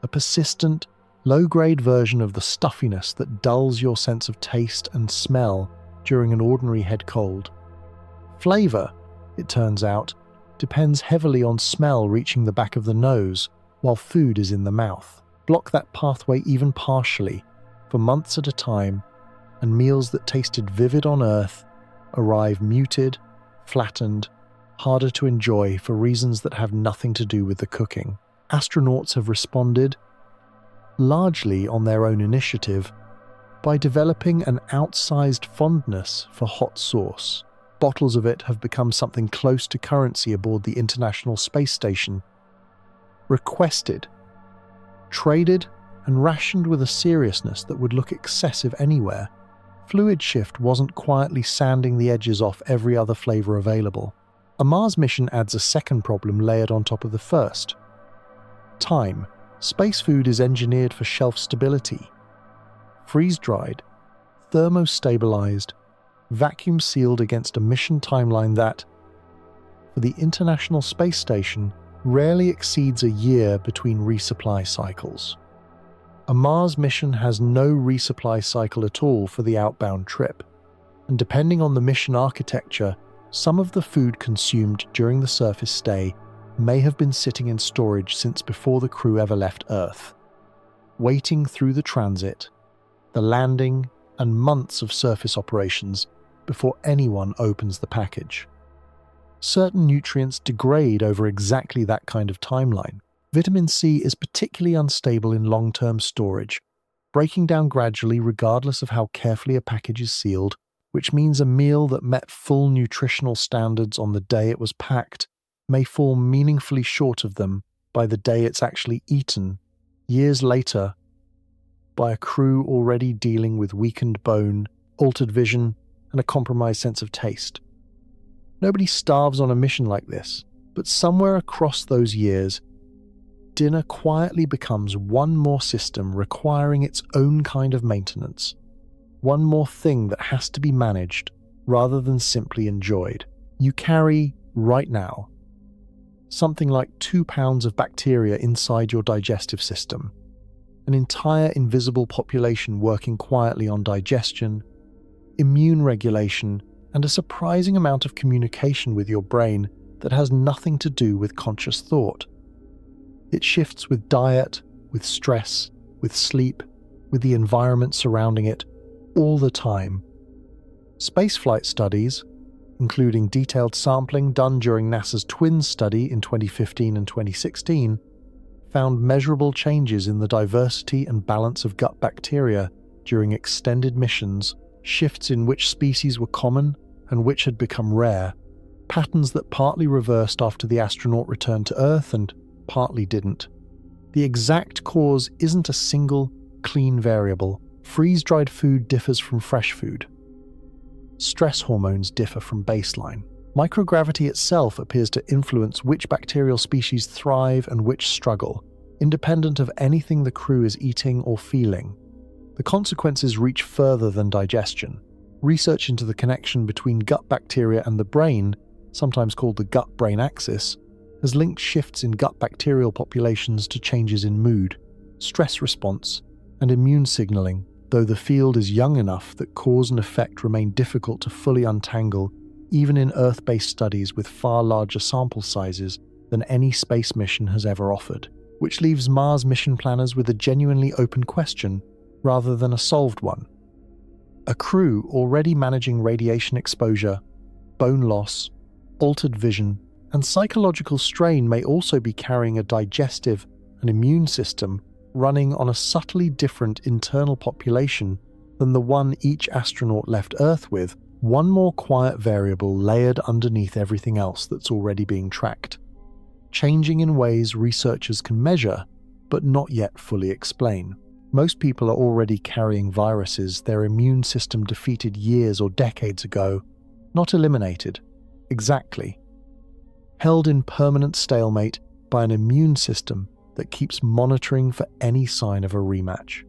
A persistent, low-grade version of the stuffiness that dulls your sense of taste and smell during an ordinary head cold. Flavor, it turns out, depends heavily on smell reaching the back of the nose, while food is in the mouth. Block that pathway even partially, for months at a time, and meals that tasted vivid on Earth arrive muted, flattened, harder to enjoy for reasons that have nothing to do with the cooking. Astronauts have responded, largely on their own initiative, by developing an outsized fondness for hot sauce. Bottles of it have become something close to currency aboard the International Space Station. Requested, traded, and rationed with a seriousness that would look excessive anywhere. Fluid shift wasn't quietly sanding the edges off every other flavor available. A Mars mission adds a second problem layered on top of the first. Time. Space food is engineered for shelf stability. Freeze-dried, thermostabilized, vacuum-sealed against a mission timeline that, for the International Space Station, rarely exceeds a year between resupply cycles. A Mars mission has no resupply cycle at all for the outbound trip, and depending on the mission architecture, some of the food consumed during the surface stay may have been sitting in storage since before the crew ever left Earth, waiting through the transit, the landing, and months of surface operations before anyone opens the package. Certain nutrients degrade over exactly that kind of timeline. Vitamin C is particularly unstable in long-term storage, breaking down gradually regardless of how carefully a package is sealed, which means a meal that met full nutritional standards on the day it was packed may fall meaningfully short of them by the day it's actually eaten, years later, by a crew already dealing with weakened bone, altered vision, and a compromised sense of taste. Nobody starves on a mission like this, but somewhere across those years, dinner quietly becomes one more system requiring its own kind of maintenance, one more thing that has to be managed rather than simply enjoyed. You carry, right now, something like 2 pounds of bacteria inside your digestive system, an entire invisible population working quietly on digestion, immune regulation, and a surprising amount of communication with your brain that has nothing to do with conscious thought. It shifts with diet, with stress, with sleep, with the environment surrounding it, all the time. Spaceflight studies, including detailed sampling done during NASA's Twins study in 2015 and 2016, found measurable changes in the diversity and balance of gut bacteria during extended missions, shifts in which species were common and which had become rare, patterns that partly reversed after the astronaut returned to Earth and partly didn't. The exact cause isn't a single, clean variable. Freeze-dried food differs from fresh food. Stress hormones differ from baseline. Microgravity itself appears to influence which bacterial species thrive and which struggle, independent of anything the crew is eating or feeling. The consequences reach further than digestion. Research into the connection between gut bacteria and the brain, sometimes called the gut-brain axis, has linked shifts in gut bacterial populations to changes in mood, stress response, and immune signaling, though the field is young enough that cause and effect remain difficult to fully untangle, even in Earth-based studies with far larger sample sizes than any space mission has ever offered, which leaves Mars mission planners with a genuinely open question rather than a solved one. A crew already managing radiation exposure, bone loss, altered vision, and psychological strain may also be carrying a digestive and immune system running on a subtly different internal population than the one each astronaut left Earth with, one more quiet variable layered underneath everything else that's already being tracked, changing in ways researchers can measure, but not yet fully explain. Most people are already carrying viruses their immune system defeated years or decades ago, not eliminated, exactly, held in permanent stalemate by an immune system that keeps monitoring for any sign of a rematch.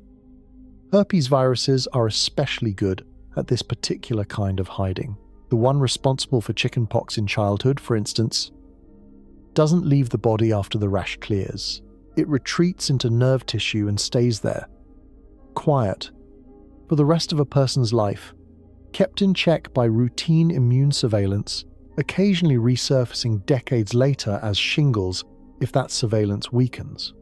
Herpes viruses are especially good at this particular kind of hiding. The one responsible for chickenpox in childhood, for instance, doesn't leave the body after the rash clears. It retreats into nerve tissue and stays there, quiet, for the rest of a person's life, kept in check by routine immune surveillance, occasionally resurfacing decades later as shingles if that surveillance weakens.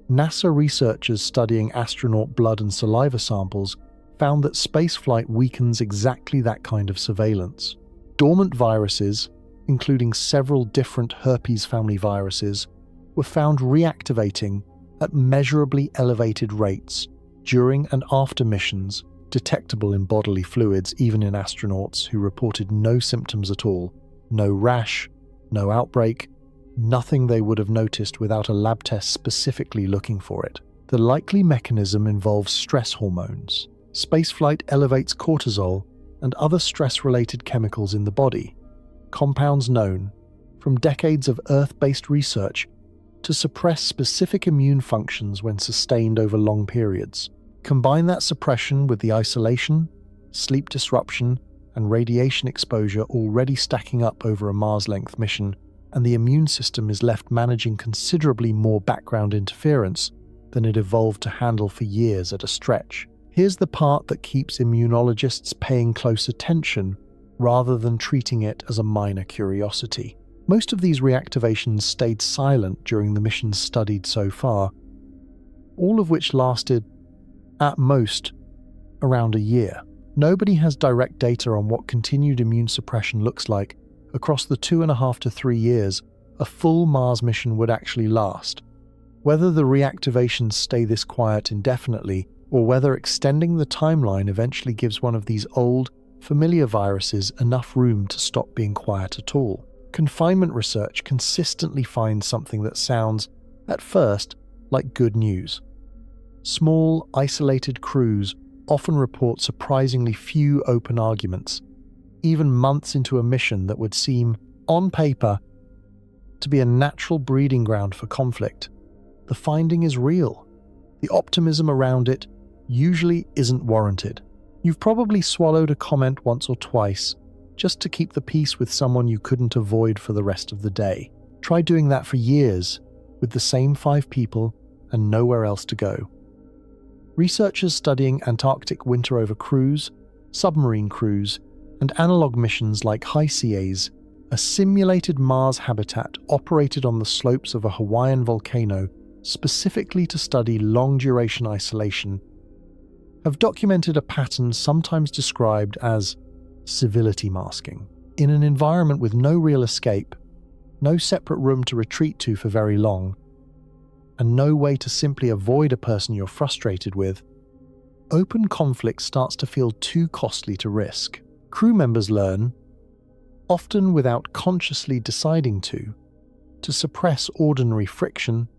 NASA researchers studying astronaut blood and saliva samples found that spaceflight weakens exactly that kind of surveillance. Dormant viruses, including several different herpes family viruses, were found reactivating at measurably elevated rates during and after missions, detectable in bodily fluids even in astronauts who reported no symptoms at all, no rash, no outbreak, nothing they would have noticed without a lab test specifically looking for it. The likely mechanism involves stress hormones. Spaceflight elevates cortisol and other stress-related chemicals in the body, compounds known, from decades of Earth-based research, to suppress specific immune functions when sustained over long periods. Combine that suppression with the isolation, sleep disruption, and radiation exposure already stacking up over a Mars-length mission, and the immune system is left managing considerably more background interference than it evolved to handle for years at a stretch. Here's the part that keeps immunologists paying close attention rather than treating it as a minor curiosity. Most of these reactivations stayed silent during the missions studied so far, all of which lasted, at most, around a year. Nobody has direct data on what continued immune suppression looks like across the 2.5 to 3 years a full Mars mission would actually last. Whether the reactivations stay this quiet indefinitely, or whether extending the timeline eventually gives one of these old, familiar viruses enough room to stop being quiet at all. Confinement research consistently finds something that sounds, at first, like good news. Small, isolated crews often report surprisingly few open arguments, even months into a mission that would seem, on paper, to be a natural breeding ground for conflict. The finding is real. The optimism around it usually isn't warranted. You've probably swallowed a comment once or twice just to keep the peace with someone you couldn't avoid for the rest of the day. Try doing that for years with the same 5 people and nowhere else to go. Researchers studying Antarctic winter over crews, submarine crews, and analog missions like HiCAs, a simulated Mars habitat operated on the slopes of a Hawaiian volcano specifically to study long-duration isolation, have documented a pattern sometimes described as civility masking. In an environment with no real escape, no separate room to retreat to for very long, and no way to simply avoid a person you're frustrated with, open conflict starts to feel too costly to risk. Crew members learn, often without consciously deciding to suppress ordinary friction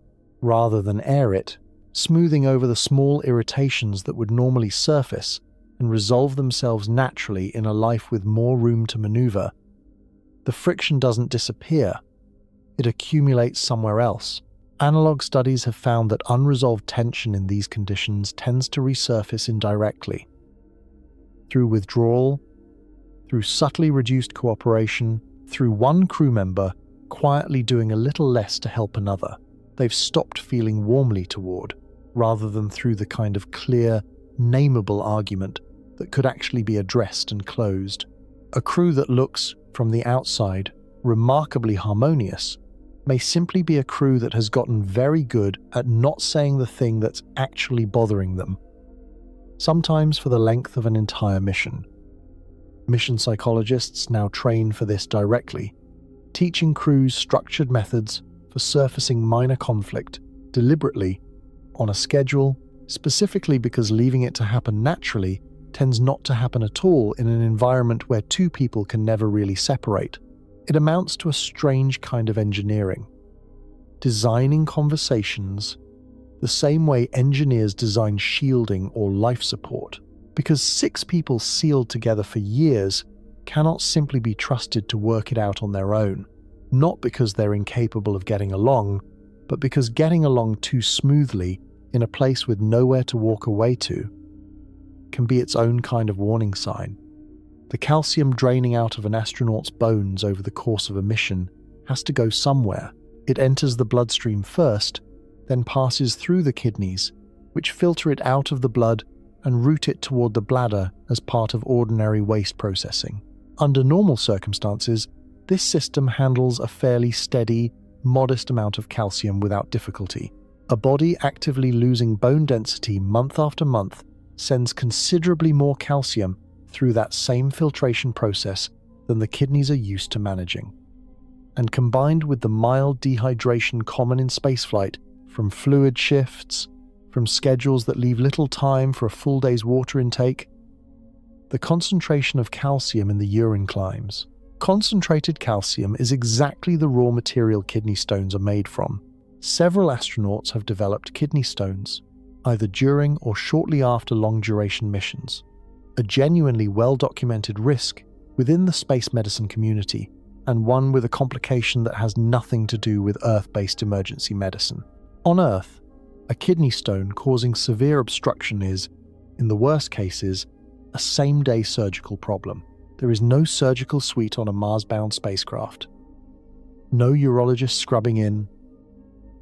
rather than air it, smoothing over the small irritations that would normally surface and resolve themselves naturally in a life with more room to maneuver. The friction doesn't disappear, it accumulates somewhere else. Analog studies have found that unresolved tension in these conditions tends to resurface indirectly. Through withdrawal, through subtly reduced cooperation, through one crew member quietly doing a little less to help another, they've stopped feeling warmly toward, rather than through the kind of clear, nameable argument that could actually be addressed and closed. A crew that looks, from the outside, remarkably harmonious may simply be a crew that has gotten very good at not saying the thing that's actually bothering them, sometimes for the length of an entire mission. Mission psychologists now train for this directly, teaching crews structured methods for surfacing minor conflict deliberately on a schedule, specifically because leaving it to happen naturally tends not to happen at all in an environment where 2 people can never really separate. It amounts to a strange kind of engineering. Designing conversations the same way engineers design shielding or life support, because 6 people sealed together for years cannot simply be trusted to work it out on their own, not because they're incapable of getting along, but because getting along too smoothly in a place with nowhere to walk away to can be its own kind of warning sign. The calcium draining out of an astronaut's bones over the course of a mission has to go somewhere. It enters the bloodstream first, then passes through the kidneys, which filter it out of the blood and route it toward the bladder as part of ordinary waste processing. Under normal circumstances, this system handles a fairly steady, modest amount of calcium without difficulty. A body actively losing bone density month after month sends considerably more calcium through that same filtration process than the kidneys are used to managing. And combined with the mild dehydration common in spaceflight from fluid shifts, from schedules that leave little time for a full day's water intake, the concentration of calcium in the urine climbs. Concentrated calcium is exactly the raw material kidney stones are made from. Several astronauts have developed kidney stones, either during or shortly after long-duration missions, a genuinely well-documented risk within the space medicine community, and one with a complication that has nothing to do with Earth-based emergency medicine. On Earth, a kidney stone causing severe obstruction is, in the worst cases, a same-day surgical problem. There is no surgical suite on a Mars-bound spacecraft, no urologist scrubbing in,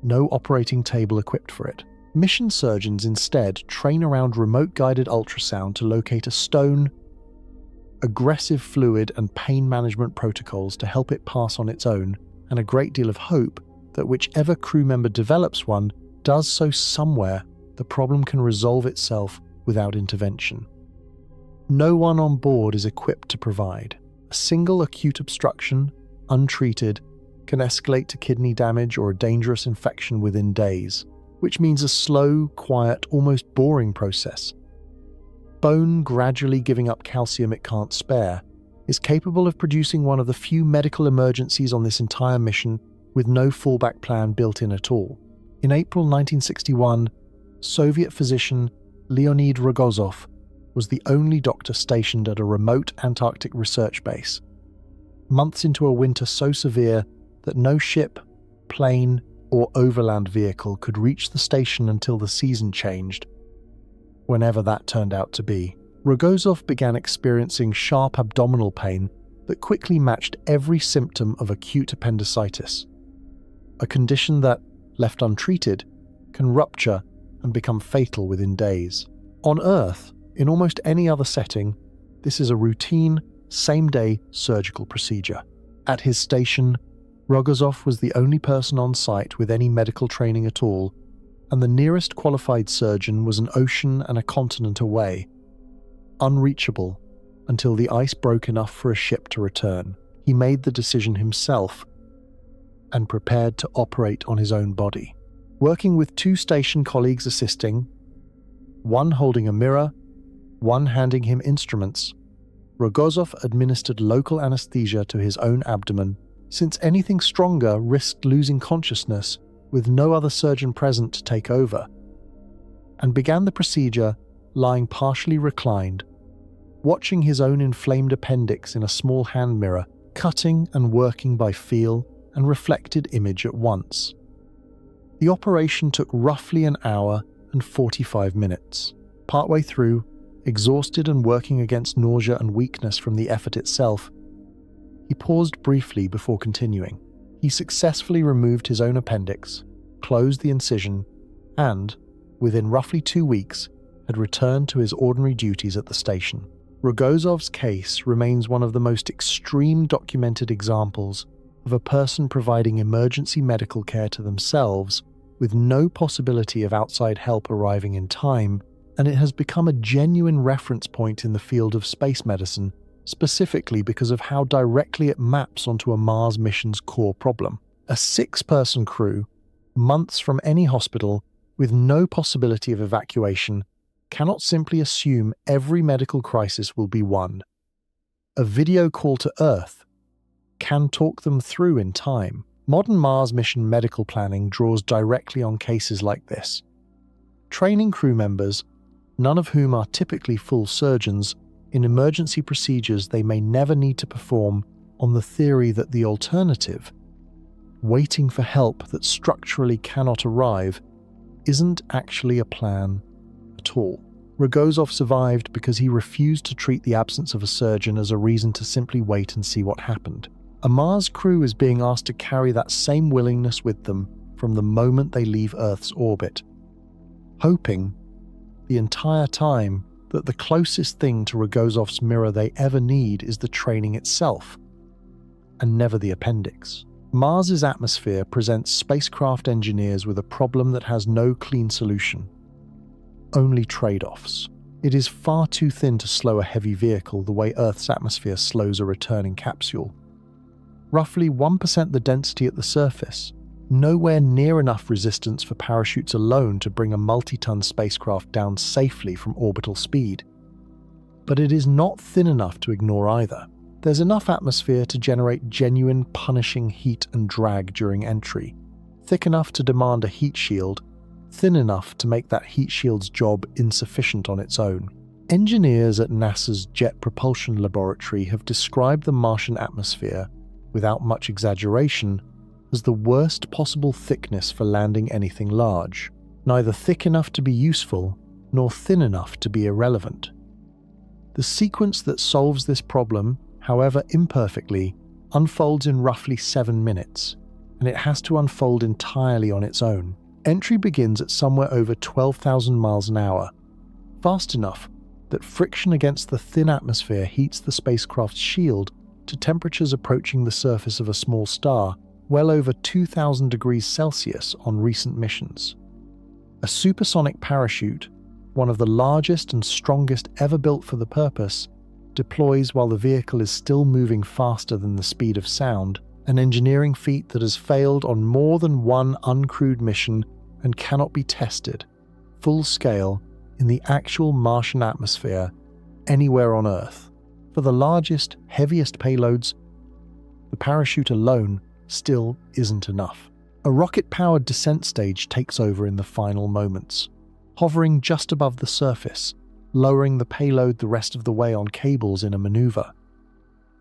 no operating table equipped for it. Mission surgeons instead train around remote-guided ultrasound to locate a stone, aggressive fluid and pain management protocols to help it pass on its own, and a great deal of hope that whichever crew member develops one does so somewhere the problem can resolve itself without intervention. no one on board is equipped to provide. A single acute obstruction, untreated, can escalate to kidney damage or a dangerous infection within days, which means a slow, quiet, almost boring process. Bone gradually giving up calcium it can't spare is capable of producing one of the few medical emergencies on this entire mission with no fallback plan built in at all. In April 1961, Soviet physician Leonid Rogozov was the only doctor stationed at a remote Antarctic research base. Months into a winter so severe that no ship, plane, or overland vehicle could reach the station until the season changed, whenever that turned out to be, Rogozov began experiencing sharp abdominal pain that quickly matched every symptom of acute appendicitis, a condition that, left untreated, can rupture and become fatal within days. On Earth, in almost any other setting, this is a routine, same-day surgical procedure. At his station, Rogozov was the only person on site with any medical training at all, and the nearest qualified surgeon was an ocean and a continent away, unreachable until the ice broke enough for a ship to return. He made the decision himself and prepared to operate on his own body. Working with 2 station colleagues assisting, one holding a mirror, one handing him instruments, Rogozov administered local anesthesia to his own abdomen, since anything stronger risked losing consciousness with no other surgeon present to take over, and began the procedure lying partially reclined, watching his own inflamed appendix in a small hand mirror, cutting and working by feel and reflected image at once. The operation took roughly an hour and 45 minutes. Partway through, exhausted and working against nausea and weakness from the effort itself, he paused briefly before continuing. He successfully removed his own appendix, closed the incision, and, within roughly 2 weeks, had returned to his ordinary duties at the station. Rogozov's case remains one of the most extreme documented examples of a person providing emergency medical care to themselves with no possibility of outside help arriving in time, and it has become a genuine reference point in the field of space medicine, specifically because of how directly it maps onto a Mars mission's core problem. A 6-person crew, months from any hospital, with no possibility of evacuation, cannot simply assume every medical crisis will be won. A video call to Earth can talk them through in time. Modern Mars mission medical planning draws directly on cases like this. Training crew members, none of whom are typically full surgeons, in emergency procedures they may never need to perform on the theory that the alternative, waiting for help that structurally cannot arrive, isn't actually a plan at all. Rogozov survived because he refused to treat the absence of a surgeon as a reason to simply wait and see what happened. A Mars crew is being asked to carry that same willingness with them from the moment they leave Earth's orbit, hoping the entire time that the closest thing to Rogozov's mirror they ever need is the training itself, and never the appendix. Mars's atmosphere presents spacecraft engineers with a problem that has no clean solution, only trade-offs. It is far too thin to slow a heavy vehicle the way Earth's atmosphere slows a returning capsule. Roughly 1% the density at the surface, nowhere near enough resistance for parachutes alone to bring a multi-ton spacecraft down safely from orbital speed. But it is not thin enough to ignore either. There's enough atmosphere to generate genuine punishing heat and drag during entry, thick enough to demand a heat shield, thin enough to make that heat shield's job insufficient on its own. Engineers at NASA's Jet Propulsion Laboratory have described the Martian atmosphere, without much exaggeration, as the worst possible thickness for landing anything large, neither thick enough to be useful, nor thin enough to be irrelevant. The sequence that solves this problem, however imperfectly, unfolds in roughly 7 minutes, and it has to unfold entirely on its own. Entry begins at somewhere over 12,000 miles an hour, fast enough that friction against the thin atmosphere heats the spacecraft's shield to temperatures approaching the surface of a small star, well over 2,000 degrees Celsius on recent missions. A supersonic parachute, one of the largest and strongest ever built for the purpose, deploys while the vehicle is still moving faster than the speed of sound, an engineering feat that has failed on more than one uncrewed mission and cannot be tested, full scale, in the actual Martian atmosphere anywhere on Earth. For the largest, heaviest payloads, the parachute alone still isn't enough. A rocket-powered descent stage takes over in the final moments, hovering just above the surface, lowering the payload the rest of the way on cables in a maneuver.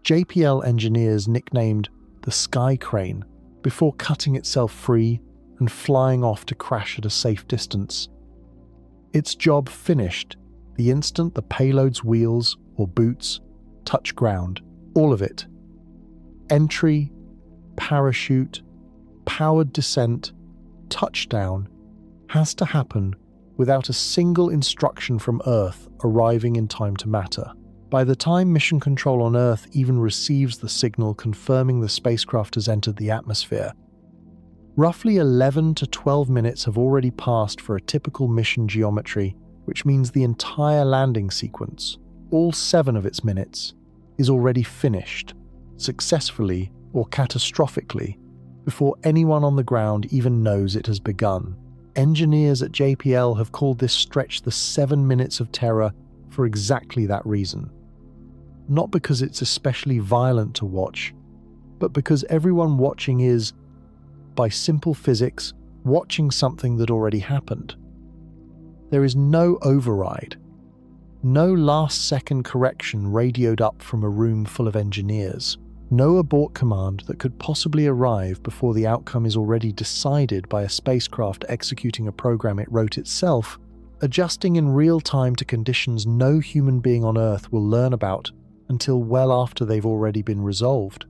JPL engineers nicknamed the Sky Crane before cutting itself free and flying off to crash at a safe distance. Its job finished the instant the payload's wheels or boots touch ground. All of it. Entry, parachute, powered descent, touchdown has to happen without a single instruction from Earth arriving in time to matter. By the time Mission Control on Earth even receives the signal confirming the spacecraft has entered the atmosphere, roughly 11 to 12 minutes have already passed for a typical mission geometry, which means the entire landing sequence, all 7 of its minutes, is already finished, successfully or catastrophically, before anyone on the ground even knows it has begun. Engineers at JPL have called this stretch the 7 minutes of terror for exactly that reason. Not because it's especially violent to watch, but because everyone watching is, by simple physics, watching something that already happened. There is no override, no last-second correction radioed up from a room full of engineers, no abort command that could possibly arrive before the outcome is already decided by a spacecraft executing a program it wrote itself, adjusting in real time to conditions no human being on Earth will learn about until well after they've already been resolved.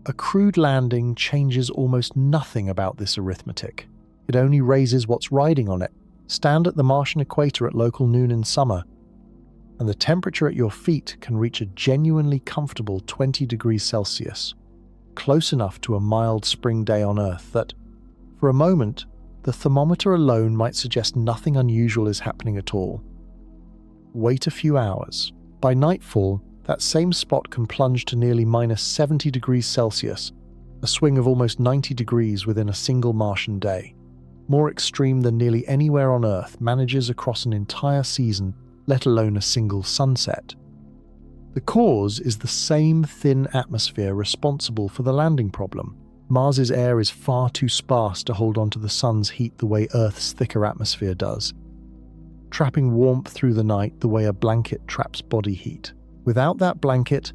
A crewed landing changes almost nothing about this arithmetic. It only raises what's riding on it. Stand at the Martian equator at local noon in summer, and the temperature at your feet can reach a genuinely comfortable 20 degrees Celsius, close enough to a mild spring day on Earth that, for a moment, the thermometer alone might suggest nothing unusual is happening at all. Wait a few hours. By nightfall, that same spot can plunge to nearly minus 70 degrees Celsius, a swing of almost 90 degrees within a single Martian day. More extreme than nearly anywhere on Earth manages across an entire season, let alone a single sunset. The cause is the same thin atmosphere responsible for the landing problem. Mars's air is far too sparse to hold onto the sun's heat the way Earth's thicker atmosphere does, trapping warmth through the night the way a blanket traps body heat. Without that blanket,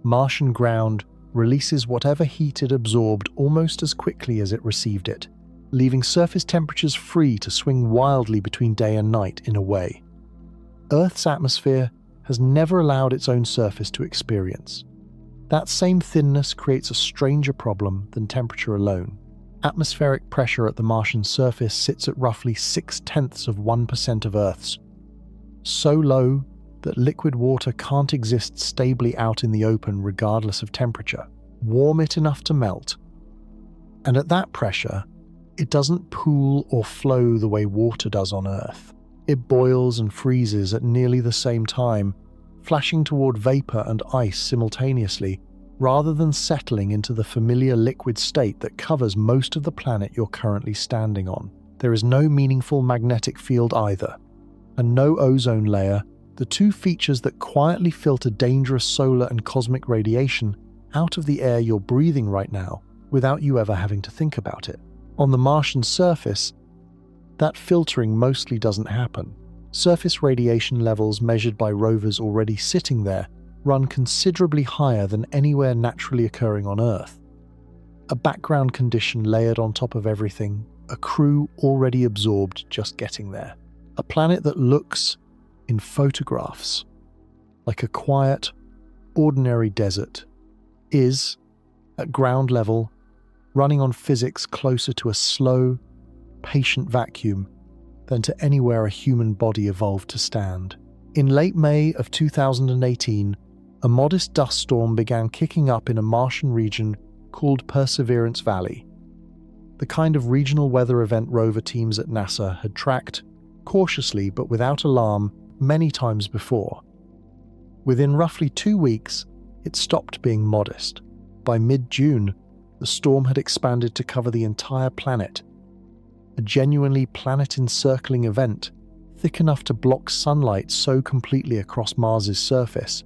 Martian ground releases whatever heat it absorbed almost as quickly as it received it, leaving surface temperatures free to swing wildly between day and night in a way Earth's atmosphere has never allowed its own surface to experience. That same thinness creates a stranger problem than temperature alone. Atmospheric pressure at the Martian surface sits at roughly 0.6% of Earth's, so low that liquid water can't exist stably out in the open regardless of temperature. Warm it enough to melt. And at that pressure, it doesn't pool or flow the way water does on Earth. It boils and freezes at nearly the same time, flashing toward vapor and ice simultaneously, rather than settling into the familiar liquid state that covers most of the planet you're currently standing on. There is no meaningful magnetic field either, and no ozone layer, the two features that quietly filter dangerous solar and cosmic radiation out of the air you're breathing right now without you ever having to think about it. On the Martian surface, that filtering mostly doesn't happen. Surface radiation levels measured by rovers already sitting there run considerably higher than anywhere naturally occurring on Earth. A background condition layered on top of everything, a crew already absorbed just getting there. A planet that looks, in photographs, like a quiet, ordinary desert, is, at ground level, running on physics closer to a slow, patient vacuum than to anywhere a human body evolved to stand. In late May of 2018, a modest dust storm began kicking up in a Martian region called Perseverance Valley, the kind of regional weather event rover teams at NASA had tracked, cautiously but without alarm many times before. Within roughly 2 weeks, it stopped being modest. By mid-June, the storm had expanded to cover the entire planet, a genuinely planet-encircling event, thick enough to block sunlight so completely across Mars's surface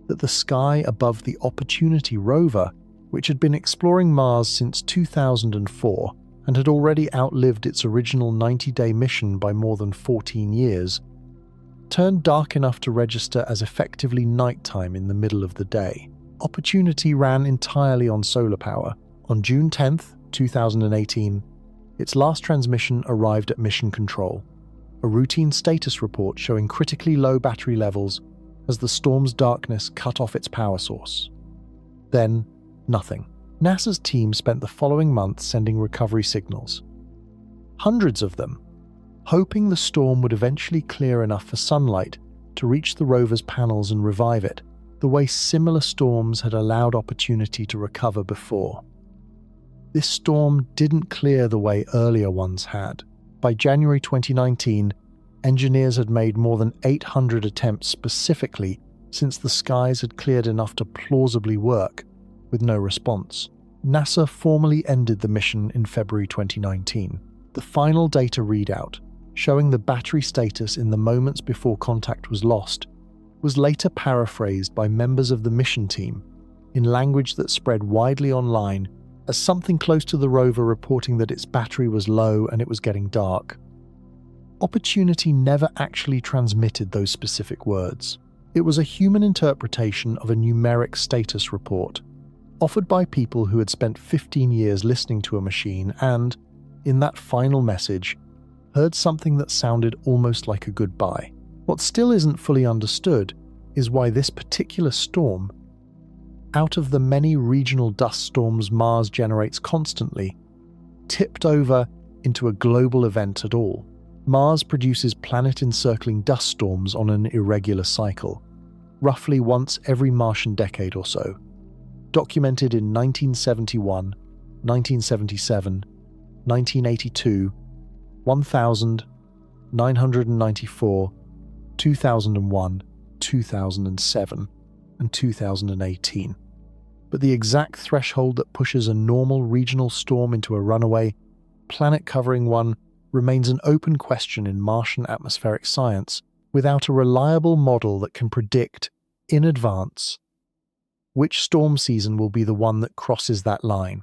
that the sky above the Opportunity rover, which had been exploring Mars since 2004 and had already outlived its original 90-day mission by more than 14 years, turned dark enough to register as effectively nighttime in the middle of the day. Opportunity ran entirely on solar power. On June 10, 2018, its last transmission arrived at mission control, a routine status report showing critically low battery levels as the storm's darkness cut off its power source. Then, nothing. NASA's team spent the following month sending recovery signals. Hundreds of them, hoping the storm would eventually clear enough for sunlight to reach the rover's panels and revive it, the way similar storms had allowed Opportunity to recover before. This storm didn't clear the way earlier ones had. By January 2019, engineers had made more than 800 attempts specifically since the skies had cleared enough to plausibly work, with no response. NASA formally ended the mission in February 2019. The final data readout, showing the battery status in the moments before contact was lost, was later paraphrased by members of the mission team in language that spread widely online as something close to the rover reporting that its battery was low and it was getting dark. Opportunity never actually transmitted those specific words. It was a human interpretation of a numeric status report, offered by people who had spent 15 years listening to a machine and, in that final message, heard something that sounded almost like a goodbye. What still isn't fully understood is why this particular storm, out of the many regional dust storms Mars generates constantly, tipped over into a global event at all. Mars produces planet-encircling dust storms on an irregular cycle, roughly once every Martian decade or so, documented in 1971, 1977, 1982, 1000, 994, 2001, 2007, and 2018. But the exact threshold that pushes a normal regional storm into a runaway, planet-covering one remains an open question in Martian atmospheric science without a reliable model that can predict, in advance, which storm season will be the one that crosses that line.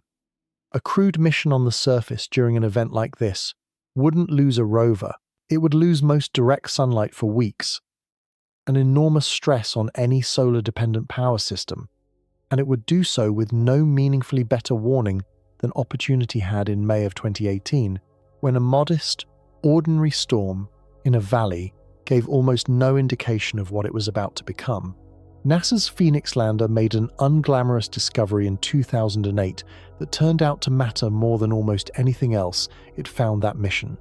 A crewed mission on the surface during an event like this wouldn't lose a rover. It would lose most direct sunlight for weeks, an enormous stress on any solar-dependent power system, and it would do so with no meaningfully better warning than Opportunity had in May of 2018, when a modest, ordinary storm in a valley gave almost no indication of what it was about to become. NASA's Phoenix lander made an unglamorous discovery in 2008 that turned out to matter more than almost anything else it found that mission.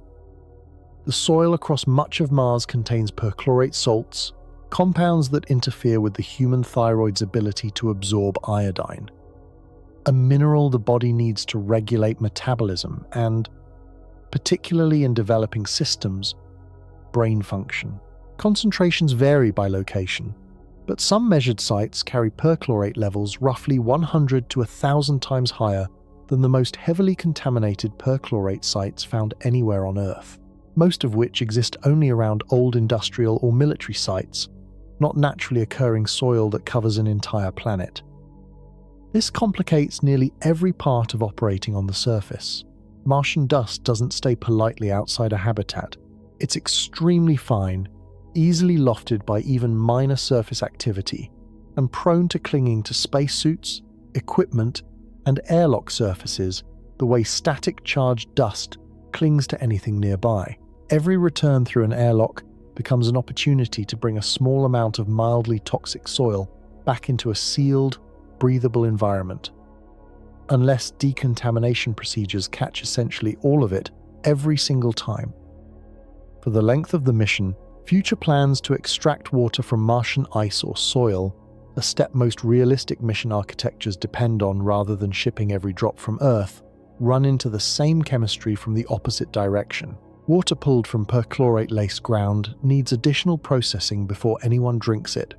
The soil across much of Mars contains perchlorate salts, compounds that interfere with the human thyroid's ability to absorb iodine, a mineral the body needs to regulate metabolism and, particularly in developing systems, brain function. Concentrations vary by location, but some measured sites carry perchlorate levels roughly 100 to 1,000 times higher than the most heavily contaminated perchlorate sites found anywhere on Earth, most of which exist only around old industrial or military sites, not naturally occurring soil that covers an entire planet. This complicates nearly every part of operating on the surface. Martian dust doesn't stay politely outside a habitat. It's extremely fine, easily lofted by even minor surface activity, and prone to clinging to spacesuits, equipment, and airlock surfaces the way static charged dust clings to anything nearby. Every return through an airlock becomes an opportunity to bring a small amount of mildly toxic soil back into a sealed, breathable environment. Unless decontamination procedures catch essentially all of it every single time. For the length of the mission, future plans to extract water from Martian ice or soil, a step most realistic mission architectures depend on rather than shipping every drop from Earth, run into the same chemistry from the opposite direction. Water pulled from perchlorate-laced ground needs additional processing before anyone drinks it.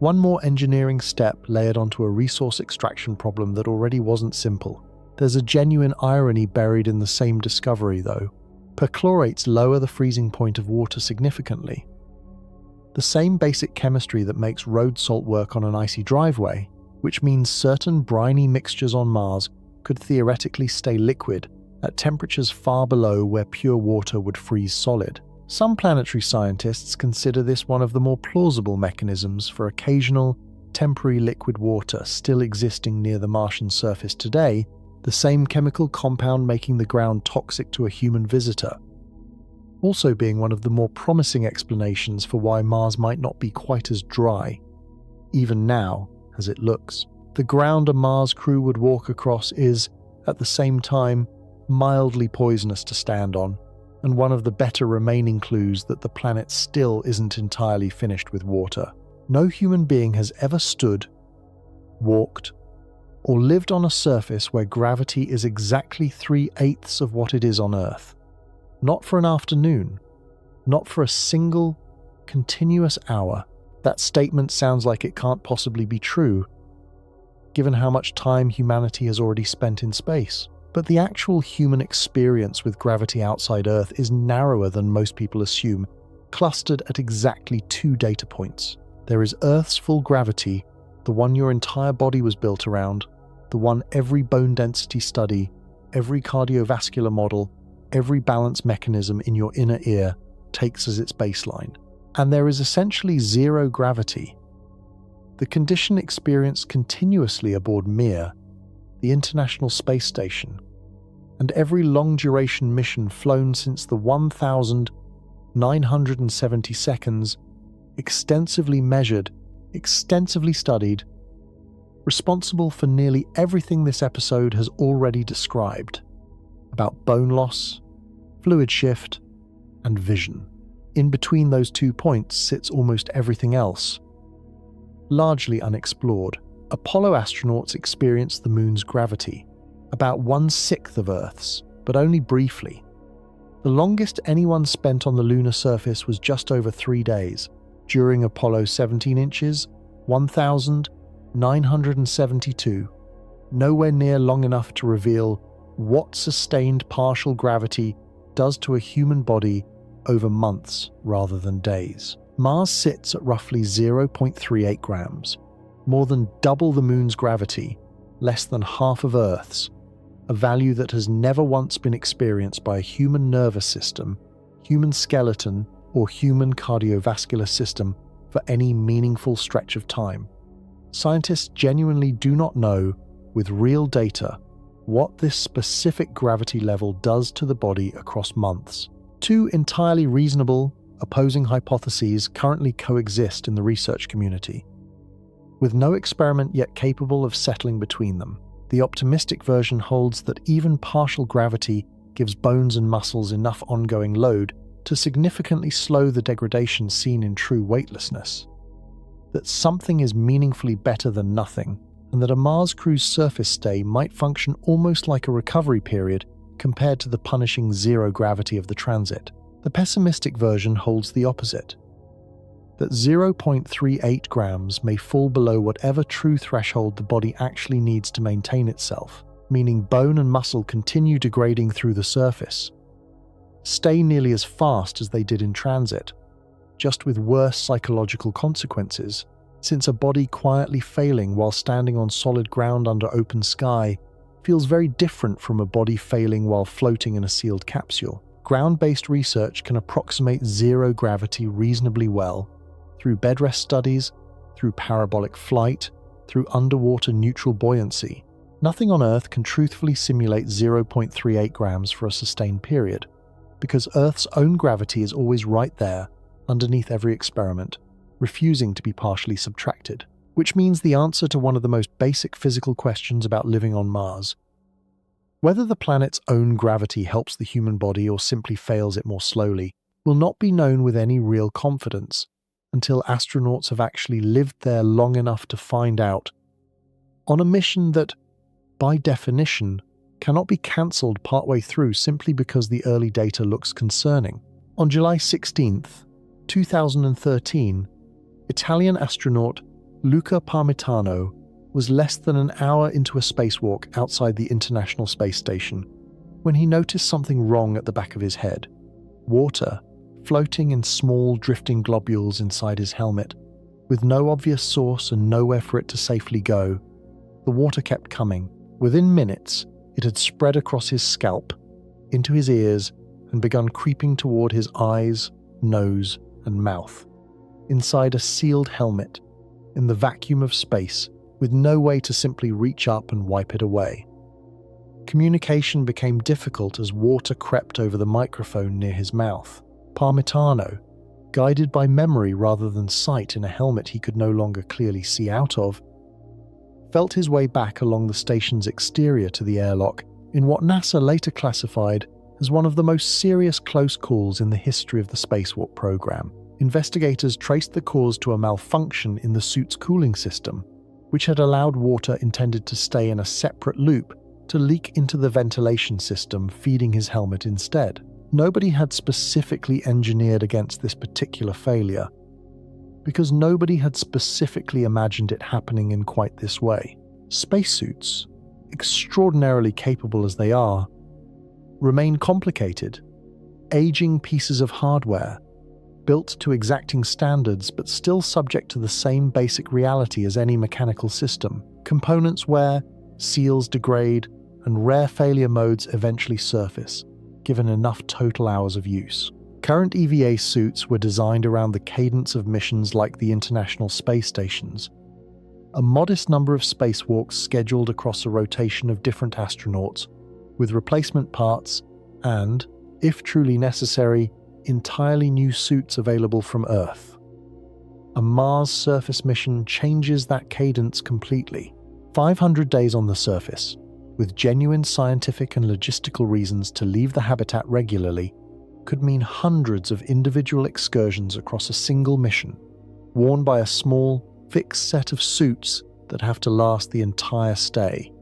One more engineering step layered onto a resource extraction problem that already wasn't simple. There's a genuine irony buried in the same discovery, though. Perchlorates lower the freezing point of water significantly. The same basic chemistry that makes road salt work on an icy driveway, which means certain briny mixtures on Mars could theoretically stay liquid at temperatures far below where pure water would freeze solid. Some planetary scientists consider this one of the more plausible mechanisms for occasional, temporary liquid water still existing near the Martian surface today, the same chemical compound making the ground toxic to a human visitor, also being one of the more promising explanations for why Mars might not be quite as dry, even now, as it looks. The ground a Mars crew would walk across is, at the same time, mildly poisonous to stand on, and one of the better remaining clues that the planet still isn't entirely finished with water. No human being has ever stood, walked, or lived on a surface where gravity is exactly 3/8 of what it is on Earth. Not for an afternoon, not for a single, continuous hour. That statement sounds like it can't possibly be true, given how much time humanity has already spent in space. But the actual human experience with gravity outside Earth is narrower than most people assume, clustered at exactly 2 data points. There is Earth's full gravity, the one your entire body was built around, the one every bone density study, every cardiovascular model, every balance mechanism in your inner ear takes as its baseline. And there is essentially zero gravity. The condition experienced continuously aboard Mir, the International Space Station, and every long-duration mission flown since the 1,970 seconds, extensively measured, extensively studied, responsible for nearly everything this episode has already described about bone loss, fluid shift, and vision. In between those 2 points sits almost everything else, largely unexplored. Apollo astronauts experienced the moon's gravity, about 1/6 of Earth's, but only briefly. The longest anyone spent on the lunar surface was just over 3 days, during Apollo 17 inches, 1,972, nowhere near long enough to reveal what sustained partial gravity does to a human body over months rather than days. Mars sits at roughly 0.38 grams, more than double the moon's gravity, less than half of Earth's, a value that has never once been experienced by a human nervous system, human skeleton, or human cardiovascular system for any meaningful stretch of time. Scientists genuinely do not know, with real data, what this specific gravity level does to the body across months. 2 entirely reasonable, opposing hypotheses currently coexist in the research community, with no experiment yet capable of settling between them. The optimistic version holds that even partial gravity gives bones and muscles enough ongoing load to significantly slow the degradation seen in true weightlessness, that something is meaningfully better than nothing, and that a Mars crew's surface stay might function almost like a recovery period compared to the punishing zero gravity of the transit. The pessimistic version holds the opposite, that 0.38 grams may fall below whatever true threshold the body actually needs to maintain itself, meaning bone and muscle continue degrading through the surface, stay nearly as fast as they did in transit, just with worse psychological consequences, since a body quietly failing while standing on solid ground under open sky feels very different from a body failing while floating in a sealed capsule. Ground-based research can approximate zero gravity reasonably well, through bed rest studies, through parabolic flight, through underwater neutral buoyancy. Nothing on Earth can truthfully simulate 0.38 grams for a sustained period, because Earth's own gravity is always right there, underneath every experiment, refusing to be partially subtracted. Which means the answer to one of the most basic physical questions about living on Mars, whether the planet's own gravity helps the human body or simply fails it more slowly, will not be known with any real confidence until astronauts have actually lived there long enough to find out, on a mission that, by definition, cannot be cancelled partway through simply because the early data looks concerning. On July 16, 2013, Italian astronaut Luca Parmitano was less than an hour into a spacewalk outside the International Space Station when he noticed something wrong at the back of his head. Water floating in small drifting globules inside his helmet, with no obvious source and nowhere for it to safely go. The water kept coming. Within minutes, it had spread across his scalp, into his ears, and begun creeping toward his eyes, nose, and mouth. Inside a sealed helmet, in the vacuum of space, with no way to simply reach up and wipe it away. Communication became difficult as water crept over the microphone near his mouth. Parmitano, guided by memory rather than sight in a helmet he could no longer clearly see out of, felt his way back along the station's exterior to the airlock in what NASA later classified as one of the most serious close calls in the history of the spacewalk program. Investigators traced the cause to a malfunction in the suit's cooling system, which had allowed water intended to stay in a separate loop to leak into the ventilation system feeding his helmet instead. Nobody had specifically engineered against this particular failure, because nobody had specifically imagined it happening in quite this way. Spacesuits, extraordinarily capable as they are, remain complicated, aging pieces of hardware, built to exacting standards but still subject to the same basic reality as any mechanical system. Components wear, seals degrade, and rare failure modes eventually surface, given enough total hours of use. Current EVA suits were designed around the cadence of missions like the International Space Stations. A modest number of spacewalks scheduled across a rotation of different astronauts, with replacement parts and, if truly necessary, entirely new suits available from Earth. A Mars surface mission changes that cadence completely. 500 days on the surface, with genuine scientific and logistical reasons to leave the habitat regularly, could mean hundreds of individual excursions across a single mission, worn by a small, fixed set of suits that have to last the entire stay.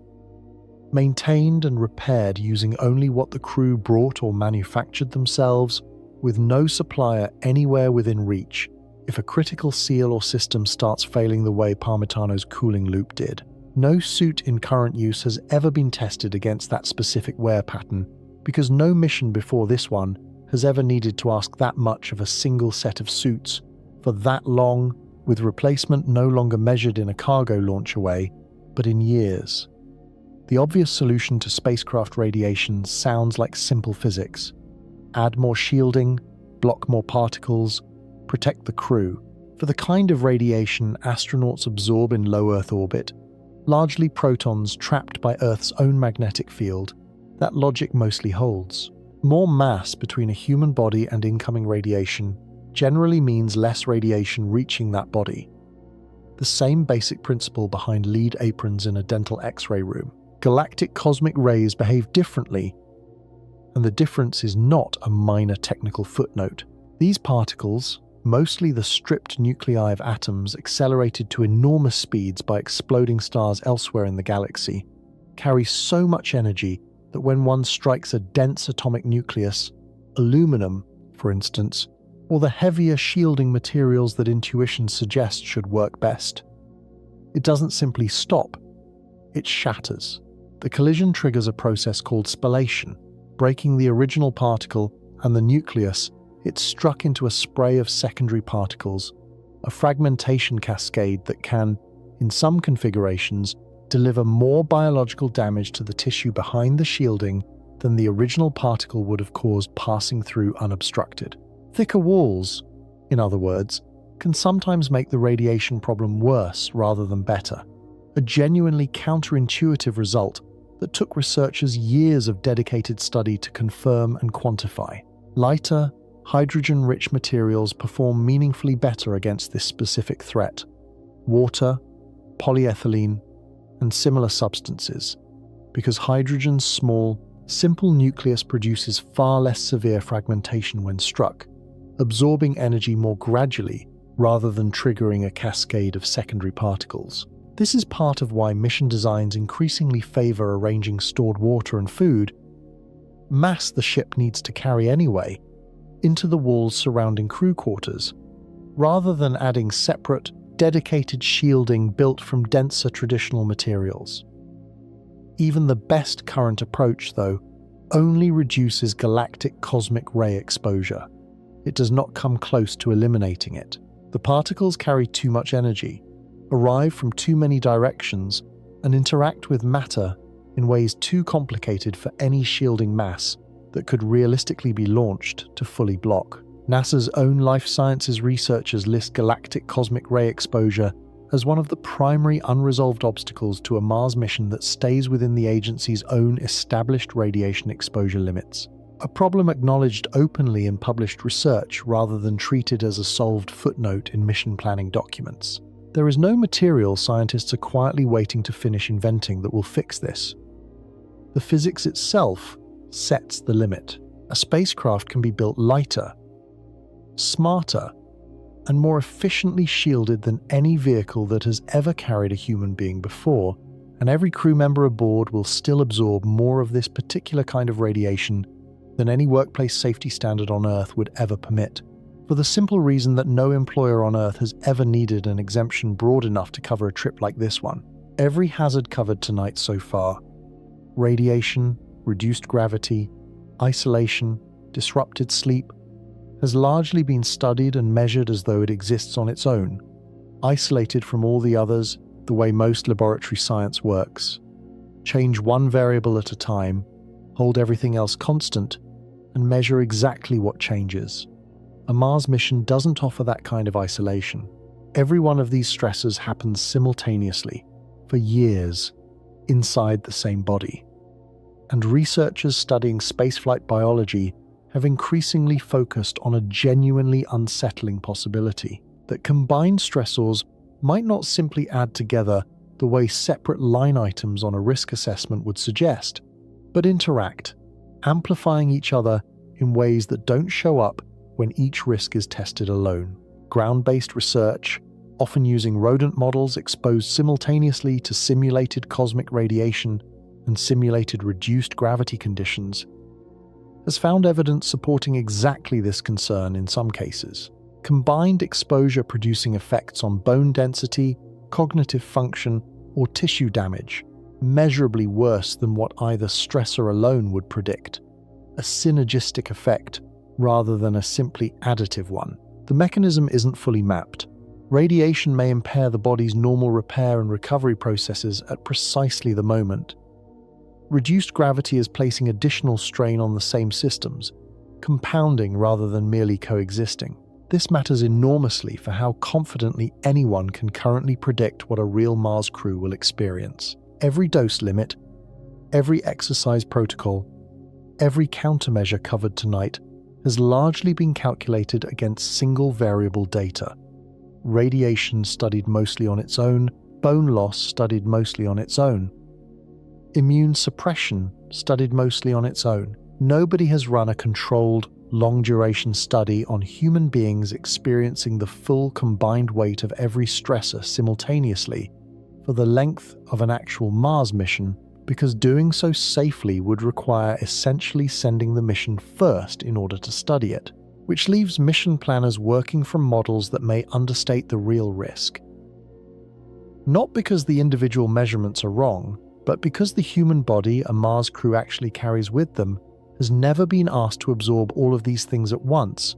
Maintained and repaired using only what the crew brought or manufactured themselves, with no supplier anywhere within reach if a critical seal or system starts failing the way Parmitano's cooling loop did. No suit in current use has ever been tested against that specific wear pattern, because no mission before this one has ever needed to ask that much of a single set of suits for that long, with replacement no longer measured in a cargo launch away, but in years. The obvious solution to spacecraft radiation sounds like simple physics. Add more shielding, block more particles, protect the crew. For the kind of radiation astronauts absorb in low Earth orbit, largely protons trapped by Earth's own magnetic field, that logic mostly holds. More mass between a human body and incoming radiation generally means less radiation reaching that body. The same basic principle behind lead aprons in a dental X-ray room. Galactic cosmic rays behave differently, and the difference is not a minor technical footnote. These particles, mostly the stripped nuclei of atoms accelerated to enormous speeds by exploding stars elsewhere in the galaxy, carry so much energy that when one strikes a dense atomic nucleus, aluminum, for instance, or the heavier shielding materials that intuition suggests should work best, it doesn't simply stop, it shatters. The collision triggers a process called spallation, breaking the original particle and the nucleus. It struck into a spray of secondary particles, a fragmentation cascade that can, in some configurations, deliver more biological damage to the tissue behind the shielding than the original particle would have caused passing through unobstructed. Thicker walls, in other words, can sometimes make the radiation problem worse rather than better, a genuinely counterintuitive result that took researchers years of dedicated study to confirm and quantify. Lighter, hydrogen-rich materials perform meaningfully better against this specific threat. Water, polyethylene, and similar substances, because hydrogen's small, simple nucleus produces far less severe fragmentation when struck, absorbing energy more gradually rather than triggering a cascade of secondary particles. This is part of why mission designs increasingly favor arranging stored water and food, mass the ship needs to carry anyway, into the walls surrounding crew quarters, rather than adding separate, dedicated shielding built from denser traditional materials. Even the best current approach, though, only reduces galactic cosmic ray exposure. It does not come close to eliminating it. The particles carry too much energy, arrive from too many directions, and interact with matter in ways too complicated for any shielding mass that could realistically be launched to fully block. NASA's own life sciences researchers list galactic cosmic ray exposure as one of the primary unresolved obstacles to a Mars mission that stays within the agency's own established radiation exposure limits. A problem acknowledged openly in published research rather than treated as a solved footnote in mission planning documents. There is no material scientists are quietly waiting to finish inventing that will fix this. The physics itself sets the limit. A spacecraft can be built lighter, smarter, and more efficiently shielded than any vehicle that has ever carried a human being before, and every crew member aboard will still absorb more of this particular kind of radiation than any workplace safety standard on Earth would ever permit, for the simple reason that no employer on Earth has ever needed an exemption broad enough to cover a trip like this one. Every hazard covered tonight so far — radiation, reduced gravity, isolation, disrupted sleep — has largely been studied and measured as though it exists on its own, isolated from all the others the way most laboratory science works. Change one variable at a time, hold everything else constant, and measure exactly what changes. A Mars mission doesn't offer that kind of isolation. Every one of these stressors happens simultaneously, for years, inside the same body. And researchers studying spaceflight biology have increasingly focused on a genuinely unsettling possibility that combined stressors might not simply add together the way separate line items on a risk assessment would suggest, but interact, amplifying each other in ways that don't show up when each risk is tested alone. Ground-based research, often using rodent models exposed simultaneously to simulated cosmic radiation and simulated reduced gravity conditions, has found evidence supporting exactly this concern in some cases. Combined exposure producing effects on bone density, cognitive function, or tissue damage, measurably worse than what either stressor alone would predict. A synergistic effect rather than a simply additive one. The mechanism isn't fully mapped. Radiation may impair the body's normal repair and recovery processes at precisely the moment. Reduced gravity is placing additional strain on the same systems, compounding rather than merely coexisting. This matters enormously for how confidently anyone can currently predict what a real Mars crew will experience. Every dose limit, every exercise protocol, every countermeasure covered tonight has largely been calculated against single variable data. Radiation studied mostly on its own, bone loss studied mostly on its own, immune suppression studied mostly on its own. Nobody has run a controlled, long-duration study on human beings experiencing the full combined weight of every stressor simultaneously for the length of an actual Mars mission, because doing so safely would require essentially sending the mission first in order to study it, which leaves mission planners working from models that may understate the real risk. Not because the individual measurements are wrong, but because the human body a Mars crew actually carries with them has never been asked to absorb all of these things at once.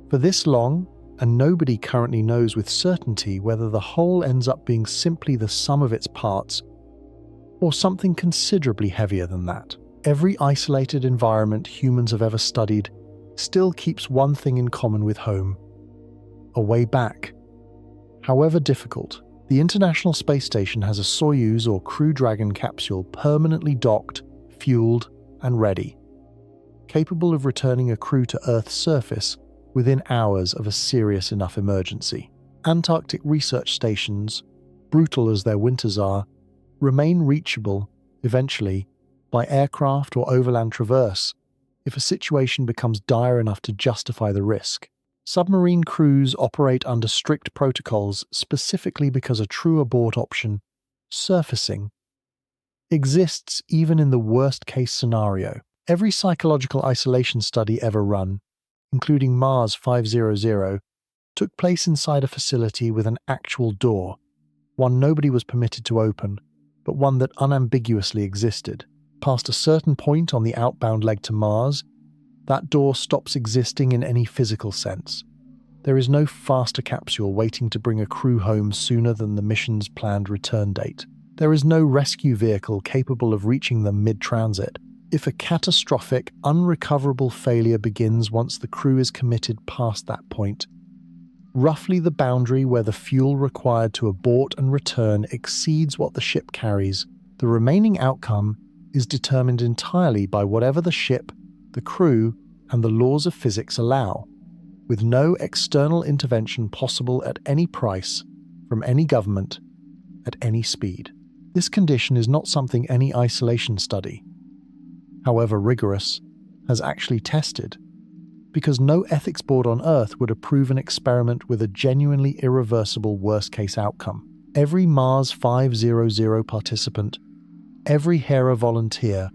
For this long, and nobody currently knows with certainty whether the whole ends up being simply the sum of its parts, or something considerably heavier than that. Every isolated environment humans have ever studied still keeps one thing in common with home: a way back. However difficult, the International Space Station has a Soyuz or Crew Dragon capsule permanently docked, fueled, and ready, capable of returning a crew to Earth's surface within hours of a serious enough emergency. Antarctic research stations, brutal as their winters are, remain reachable, eventually, by aircraft or overland traverse if a situation becomes dire enough to justify the risk. Submarine crews operate under strict protocols specifically because a true abort option, surfacing, exists even in the worst-case scenario. Every psychological isolation study ever run, including Mars 500, took place inside a facility with an actual door, one nobody was permitted to open, but one that unambiguously existed. Past a certain point on the outbound leg to Mars, that door stops existing in any physical sense. There is no faster capsule waiting to bring a crew home sooner than the mission's planned return date. There is no rescue vehicle capable of reaching them mid-transit. If a catastrophic, unrecoverable failure begins once the crew is committed past that point, roughly the boundary where the fuel required to abort and return exceeds what the ship carries, the remaining outcome is determined entirely by whatever the ship, the crew, and the laws of physics allow, with no external intervention possible at any price, from any government, at any speed. This condition is not something any isolation study, however rigorous, has actually tested, because no ethics board on Earth would approve an experiment with a genuinely irreversible worst-case outcome. Every Mars 500 participant, every Hera volunteer,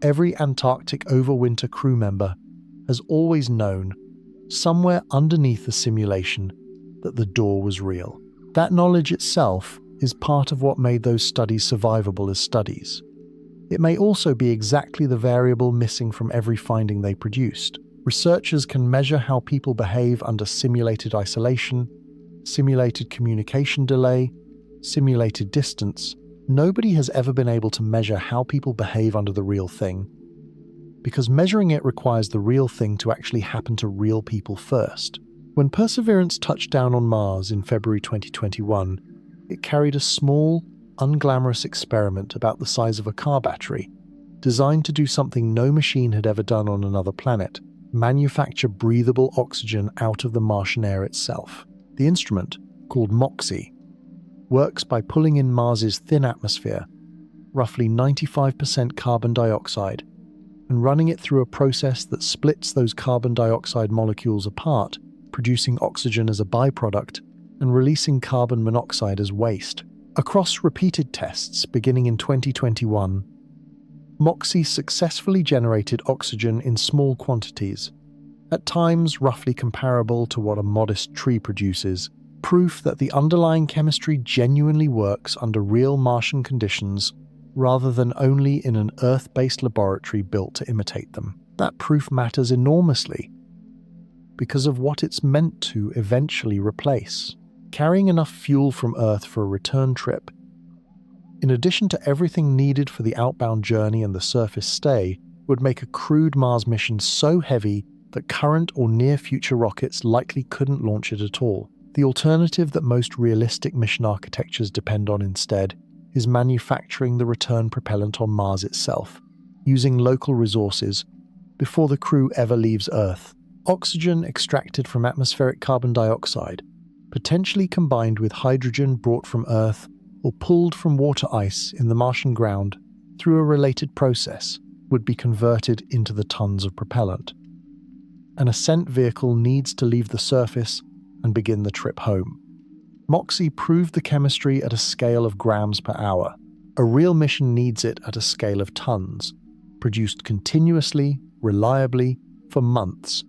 every Antarctic overwinter crew member has always known, somewhere underneath the simulation, that the door was real. That knowledge itself is part of what made those studies survivable as studies. It may also be exactly the variable missing from every finding they produced. Researchers can measure how people behave under simulated isolation, simulated communication delay, simulated distance. Nobody has ever been able to measure how people behave under the real thing, because measuring it requires the real thing to actually happen to real people first. When Perseverance touched down on Mars in February 2021, it carried a small, unglamorous experiment about the size of a car battery, designed to do something no machine had ever done on another planet: manufacture breathable oxygen out of the Martian air itself. The instrument, called MOXIE, works by pulling in Mars's thin atmosphere, roughly 95% carbon dioxide, and running it through a process that splits those carbon dioxide molecules apart, producing oxygen as a byproduct and releasing carbon monoxide as waste. Across repeated tests beginning in 2021, MOXIE successfully generated oxygen in small quantities, at times roughly comparable to what a modest tree produces, proof that the underlying chemistry genuinely works under real Martian conditions rather than only in an Earth-based laboratory built to imitate them. That proof matters enormously because of what it's meant to eventually replace. Carrying enough fuel from Earth for a return trip, in addition to everything needed for the outbound journey and the surface stay, would make a crewed Mars mission so heavy that current or near-future rockets likely couldn't launch it at all. The alternative that most realistic mission architectures depend on instead is manufacturing the return propellant on Mars itself, using local resources, before the crew ever leaves Earth. Oxygen extracted from atmospheric carbon dioxide, potentially combined with hydrogen brought from Earth or pulled from water ice in the Martian ground through a related process, would be converted into the tons of propellant. An ascent vehicle needs to leave the surface and begin the trip home. MOXIE proved the chemistry at a scale of grams per hour. A real mission needs it at a scale of tons, produced continuously, reliably, for months,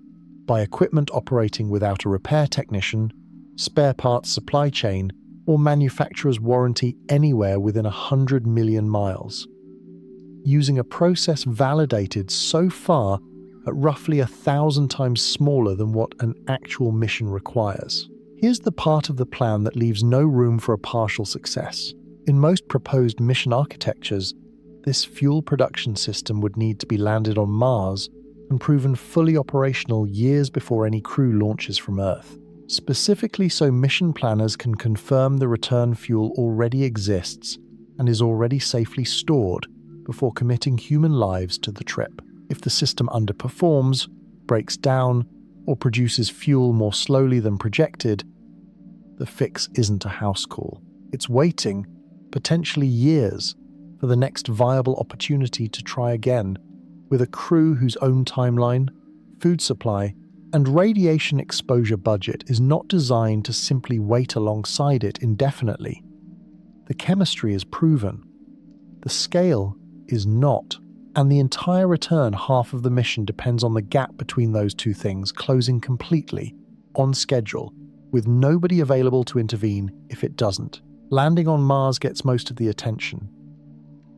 by equipment operating without a repair technician, spare parts supply chain, or manufacturer's warranty anywhere within 100 million miles. Using a process validated so far at roughly 1,000 times smaller than what an actual mission requires. Here's the part of the plan that leaves no room for a partial success. In most proposed mission architectures, this fuel production system would need to be landed on Mars and proven fully operational years before any crew launches from Earth, specifically so mission planners can confirm the return fuel already exists and is already safely stored before committing human lives to the trip. If the system underperforms, breaks down, or produces fuel more slowly than projected, the fix isn't a house call. It's waiting, potentially years, for the next viable opportunity to try again, with a crew whose own timeline, food supply, And radiation exposure budget is not designed to simply wait alongside it indefinitely. The chemistry is proven. The scale is not. And the entire return half of the mission depends on the gap between those two things closing completely, on schedule, with nobody available to intervene if it doesn't. Landing on Mars gets most of the attention.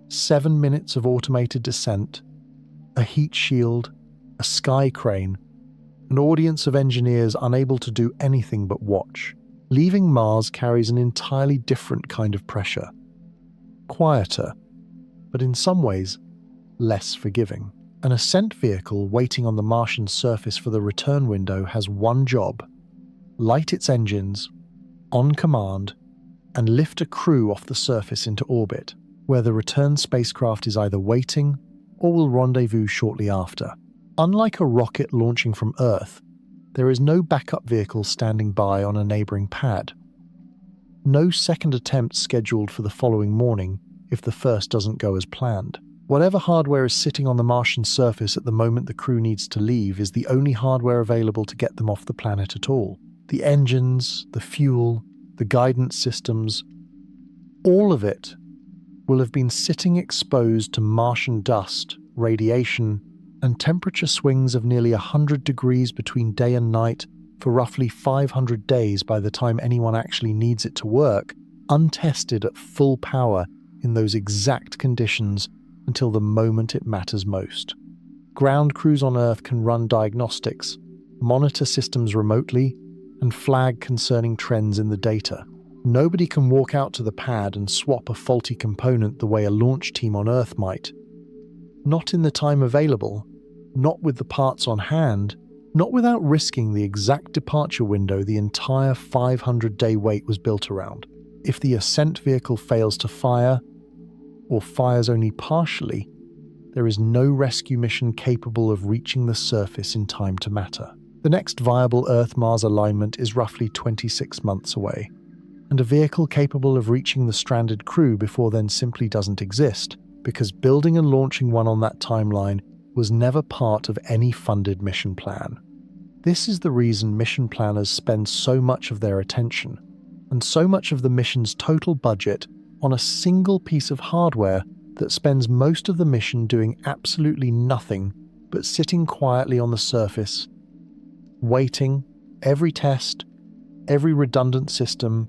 7 minutes of automated descent, a heat shield, a sky crane, an audience of engineers unable to do anything but watch. Leaving Mars carries an entirely different kind of pressure. Quieter, but in some ways, less forgiving. An ascent vehicle waiting on the Martian surface for the return window has one job: light its engines, on command, and lift a crew off the surface into orbit, where the return spacecraft is either waiting or will rendezvous shortly after. Unlike a rocket launching from Earth, there is no backup vehicle standing by on a neighboring pad. No second attempt scheduled for the following morning if the first doesn't go as planned. Whatever hardware is sitting on the Martian surface at the moment the crew needs to leave is the only hardware available to get them off the planet at all. The engines, the fuel, the guidance systems, all of it will have been sitting exposed to Martian dust, radiation, and temperature swings of nearly 100 degrees between day and night for roughly 500 days by the time anyone actually needs it to work, untested at full power in those exact conditions until the moment it matters most. Ground crews on Earth can run diagnostics, monitor systems remotely, and flag concerning trends in the data. Nobody can walk out to the pad and swap a faulty component the way a launch team on Earth might. Not in the time available, not with the parts on hand, not without risking the exact departure window the entire 500-day wait was built around. If the ascent vehicle fails to fire, or fires only partially, there is no rescue mission capable of reaching the surface in time to matter. The next viable Earth-Mars alignment is roughly 26 months away, and a vehicle capable of reaching the stranded crew before then simply doesn't exist, because building and launching one on that timeline was never part of any funded mission plan. This is the reason mission planners spend so much of their attention, and so much of the mission's total budget, on a single piece of hardware that spends most of the mission doing absolutely nothing but sitting quietly on the surface, waiting. Every test, every redundant system,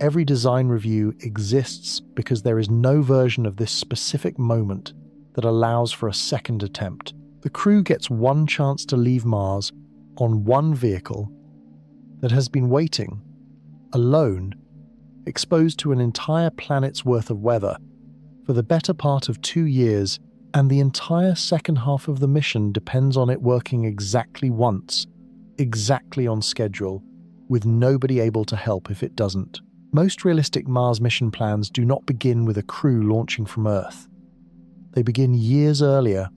every design review exists because there is no version of this specific moment that allows for a second attempt. The crew gets one chance to leave Mars on one vehicle that has been waiting, alone, exposed to an entire planet's worth of weather for the better part of 2 years, and the entire second half of the mission depends on it working exactly once, exactly on schedule, with nobody able to help if it doesn't. Most realistic Mars mission plans do not begin with a crew launching from Earth. They begin years earlier,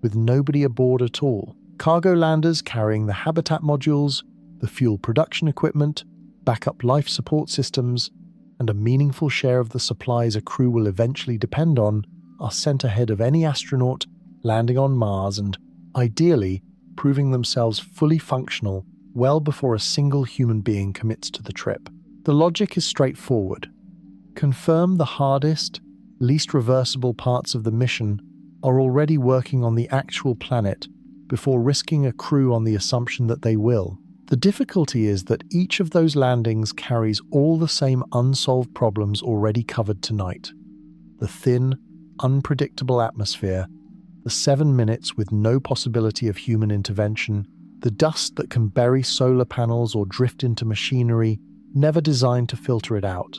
with nobody aboard at all. Cargo landers carrying the habitat modules, the fuel production equipment, backup life support systems, and a meaningful share of the supplies a crew will eventually depend on are sent ahead of any astronaut landing on Mars and, ideally, proving themselves fully functional well before a single human being commits to the trip. The logic is straightforward. Confirm the hardest, least reversible parts of the mission are already working on the actual planet before risking a crew on the assumption that they will. The difficulty is that each of those landings carries all the same unsolved problems already covered tonight. The thin, unpredictable atmosphere, the 7 minutes with no possibility of human intervention, the dust that can bury solar panels or drift into machinery never designed to filter it out.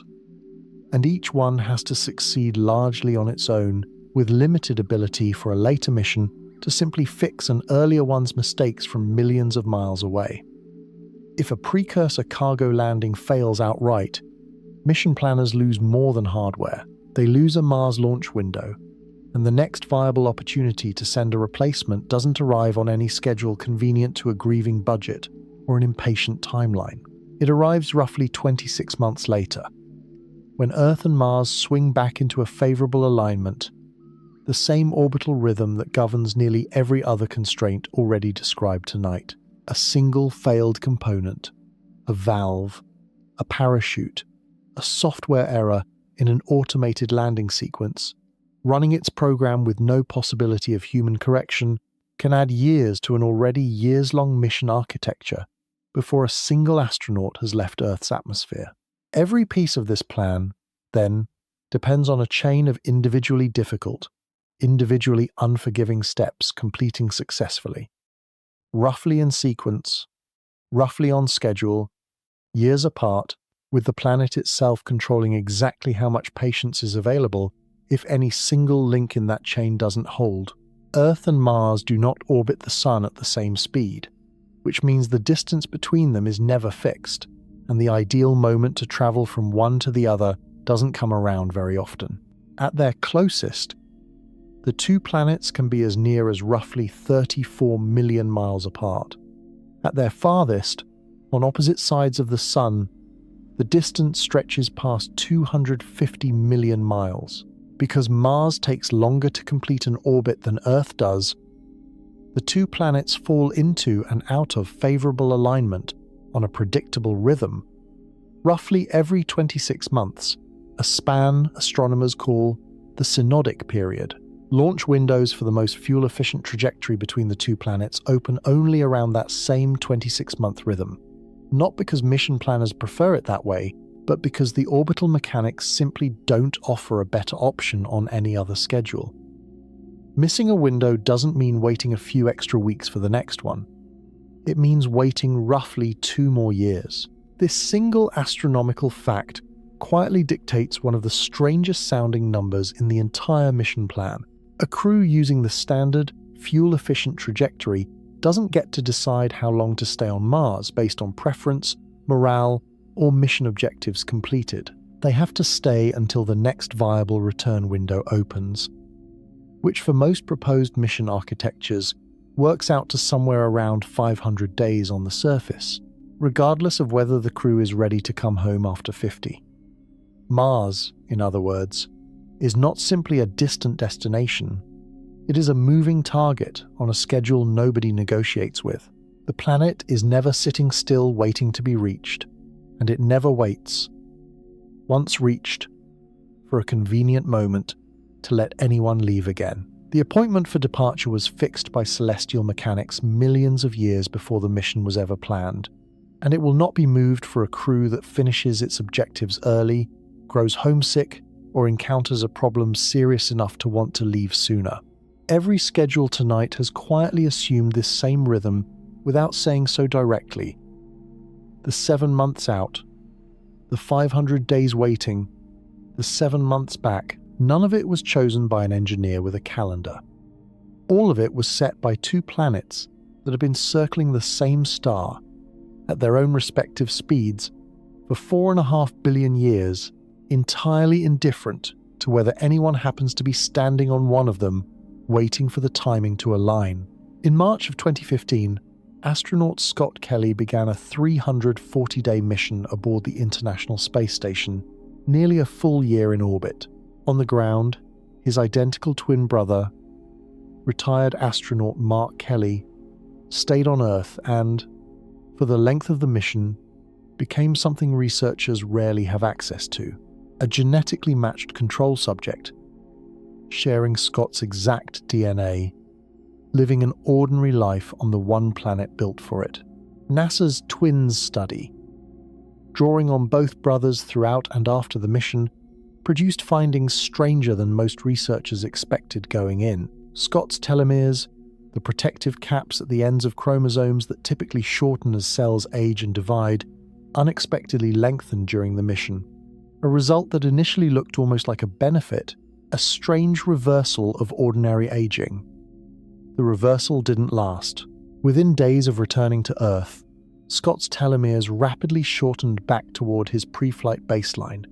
And each one has to succeed largely on its own, with limited ability for a later mission to simply fix an earlier one's mistakes from millions of miles away. If a precursor cargo landing fails outright, mission planners lose more than hardware. They lose a Mars launch window, and the next viable opportunity to send a replacement doesn't arrive on any schedule convenient to a grieving budget or an impatient timeline. It arrives roughly 26 months later, when Earth and Mars swing back into a favorable alignment, the same orbital rhythm that governs nearly every other constraint already described tonight. a single failed component, a valve, a parachute, a software error in an automated landing sequence, running its program with no possibility of human correction, can add years to an already years-long mission architecture before a single astronaut has left Earth's atmosphere. Every piece of this plan, then, depends on a chain of individually difficult, individually unforgiving steps completing successfully, roughly in sequence, roughly on schedule, years apart, with the planet itself controlling exactly how much patience is available if any single link in that chain doesn't hold. Earth and Mars do not orbit the Sun at the same speed, which means the distance between them is never fixed, and the ideal moment to travel from one to the other doesn't come around very often. At their closest, the two planets can be as near as roughly 34 million miles apart. At their farthest, on opposite sides of the Sun, the distance stretches past 250 million miles. Because Mars takes longer to complete an orbit than Earth does, the two planets fall into and out of favorable alignment on a predictable rhythm, roughly every 26 months, a span astronomers call the synodic period. Launch windows for the most fuel-efficient trajectory between the two planets open only around that same 26-month rhythm, not because mission planners prefer it that way, but because the orbital mechanics simply don't offer a better option on any other schedule. Missing a window doesn't mean waiting a few extra weeks for the next one. It means waiting roughly 2 more years. This single astronomical fact quietly dictates one of the strangest sounding numbers in the entire mission plan. A crew using the standard, fuel-efficient trajectory doesn't get to decide how long to stay on Mars based on preference, morale, or mission objectives completed. They have to stay until the next viable return window opens, which for most proposed mission architectures works out to somewhere around 500 days on the surface, regardless of whether the crew is ready to come home after 50. Mars, in other words, is not simply a distant destination. It is a moving target on a schedule nobody negotiates with. The planet is never sitting still waiting to be reached, and it never waits, once reached, for a convenient moment to let anyone leave again. The appointment for departure was fixed by celestial mechanics millions of years before the mission was ever planned, and it will not be moved for a crew that finishes its objectives early, grows homesick, or encounters a problem serious enough to want to leave sooner. Every schedule tonight has quietly assumed this same rhythm without saying so directly. The 7 months out, the 500 days waiting, the 7 months back, none of it was chosen by an engineer with a calendar. All of it was set by two planets that have been circling the same star at their own respective speeds for 4.5 billion years, entirely indifferent to whether anyone happens to be standing on one of them, waiting for the timing to align. In March of 2015, astronaut Scott Kelly began a 340-day mission aboard the International Space Station, nearly a full year in orbit. On the ground, his identical twin brother, retired astronaut Mark Kelly, stayed on Earth and, for the length of the mission, became something researchers rarely have access to: a genetically matched control subject, sharing Scott's exact DNA, living an ordinary life on the one planet built for it. NASA's Twins study, drawing on both brothers throughout and after the mission, produced findings stranger than most researchers expected going in. Scott's telomeres, the protective caps at the ends of chromosomes that typically shorten as cells age and divide, unexpectedly lengthened during the mission. A result that initially looked almost like a benefit, a strange reversal of ordinary aging. The reversal didn't last. Within days of returning to Earth, Scott's telomeres rapidly shortened back toward his pre-flight baseline,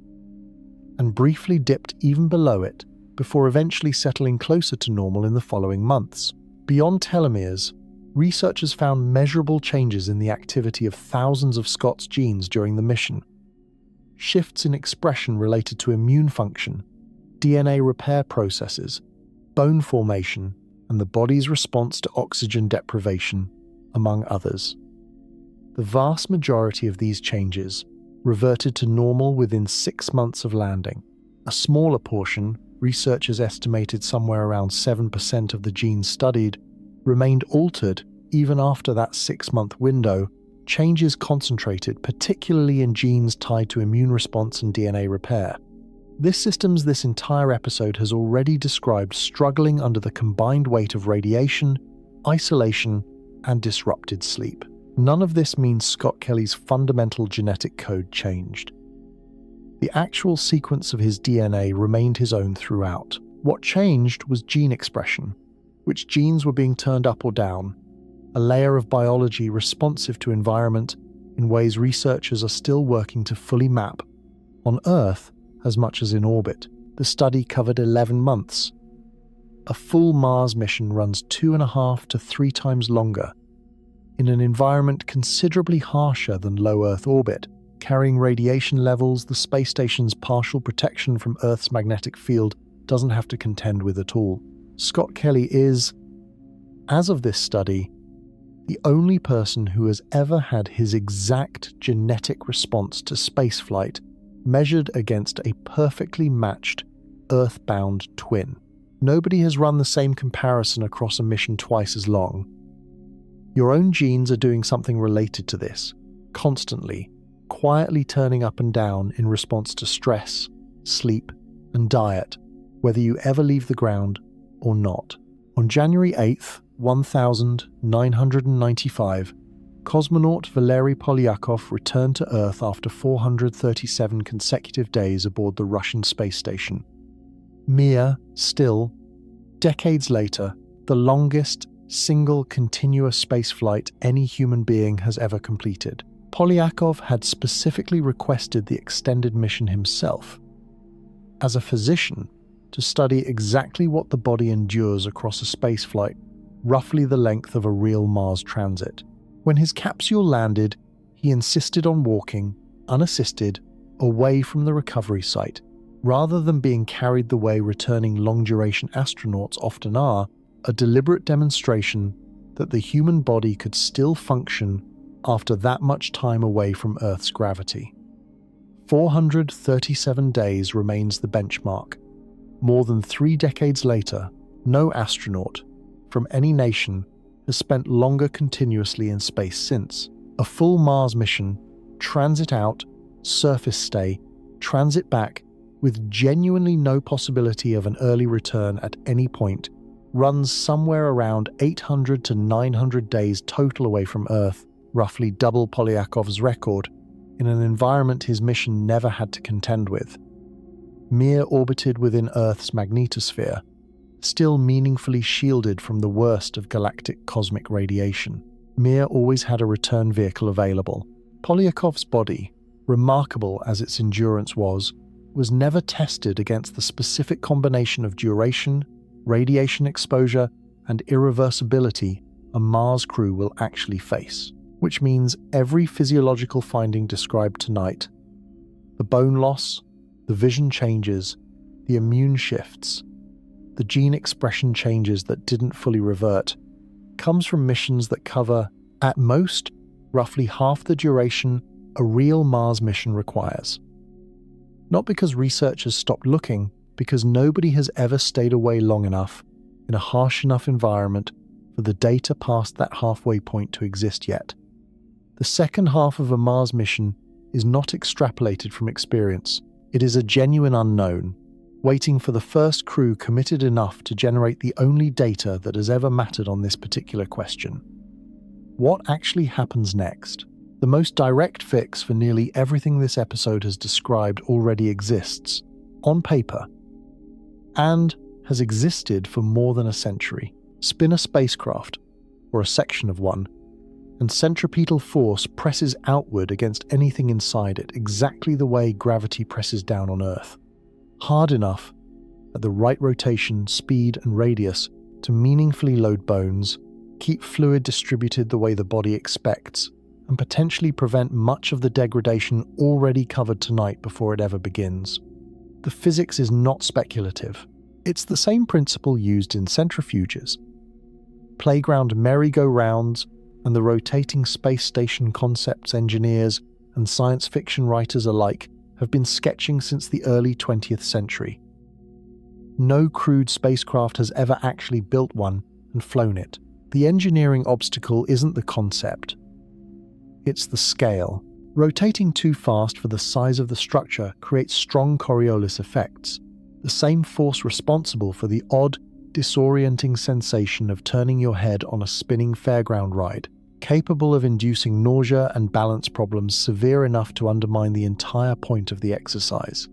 and briefly dipped even below it before eventually settling closer to normal in the following months. Beyond telomeres, researchers found measurable changes in the activity of thousands of Scott's genes during the mission. Shifts in expression related to immune function, DNA repair processes, bone formation, and the body's response to oxygen deprivation, among others. The vast majority of these changes reverted to normal within 6 months of landing. A smaller portion, researchers estimated somewhere around 7% of the genes studied, remained altered even after that 6-month window. Changes concentrated particularly in genes tied to immune response and DNA repair. This entire episode has already described struggling under the combined weight of radiation, isolation, and disrupted sleep. None of this means Scott Kelly's fundamental genetic code changed. The actual sequence of his DNA remained his own throughout. What changed was gene expression, which genes were being turned up or down, a layer of biology responsive to environment in ways researchers are still working to fully map, on Earth as much as in orbit. The study covered 11 months. A full Mars mission runs 2.5 to 3 times longer, in an environment considerably harsher than low Earth orbit, carrying radiation levels the space station's partial protection from Earth's magnetic field doesn't have to contend with at all. Scott Kelly is, as of this study, the only person who has ever had his exact genetic response to spaceflight measured against a perfectly matched Earth-bound twin. Nobody has run the same comparison across a mission twice as long. Your own genes are doing something related to this, constantly, quietly turning up and down in response to stress, sleep, and diet, whether you ever leave the ground or not. On January 8th, 1995, cosmonaut Valery Polyakov returned to Earth after 437 consecutive days aboard the Russian space station. Still, decades later, the longest single continuous spaceflight any human being has ever completed. Polyakov had specifically requested the extended mission himself. As a physician, to study exactly what the body endures across a spaceflight, roughly the length of a real Mars transit. When his capsule landed, he insisted on walking, unassisted, away from the recovery site, rather than being carried the way returning long-duration astronauts often are, a deliberate demonstration that the human body could still function after that much time away from Earth's gravity. 437 days remains the benchmark. More than 3 decades later, no astronaut from any nation has spent longer continuously in space since. A full Mars mission, transit out, surface stay, transit back, with genuinely no possibility of an early return at any point, runs somewhere around 800 to 900 days total away from Earth, roughly double Polyakov's record, in an environment his mission never had to contend with. Mir orbited within Earth's magnetosphere, still meaningfully shielded from the worst of galactic cosmic radiation. Mir always had a return vehicle available. Polyakov's body, remarkable as its endurance was never tested against the specific combination of duration, radiation exposure, and irreversibility a Mars crew will actually face. Which means every physiological finding described tonight, the bone loss, the vision changes, the immune shifts, the gene expression changes that didn't fully revert, comes from missions that cover, at most, roughly half the duration a real Mars mission requires. Not because researchers stopped looking, because nobody has ever stayed away long enough, in a harsh enough environment, for the data past that halfway point to exist yet. The second half of a Mars mission is not extrapolated from experience. It is a genuine unknown, waiting for the first crew committed enough to generate the only data that has ever mattered on this particular question. What actually happens next? The most direct fix for nearly everything this episode has described already exists, on paper, and has existed for more than a century. Spin a spacecraft, or a section of one, and centripetal force presses outward against anything inside it exactly the way gravity presses down on Earth. Hard enough, at the right rotation, speed, and radius, to meaningfully load bones, keep fluid distributed the way the body expects, and potentially prevent much of the degradation already covered tonight before it ever begins. The physics is not speculative. It's the same principle used in centrifuges, playground merry-go-rounds, and the rotating space station concepts engineers and science fiction writers alike have been sketching since the early 20th century. No crewed spacecraft has ever actually built one and flown it. The engineering obstacle isn't the concept. It's the scale. Rotating too fast for the size of the structure creates strong Coriolis effects, the same force responsible for the odd, disorienting sensation of turning your head on a spinning fairground ride, capable of inducing nausea and balance problems severe enough to undermine the entire point of the exercise.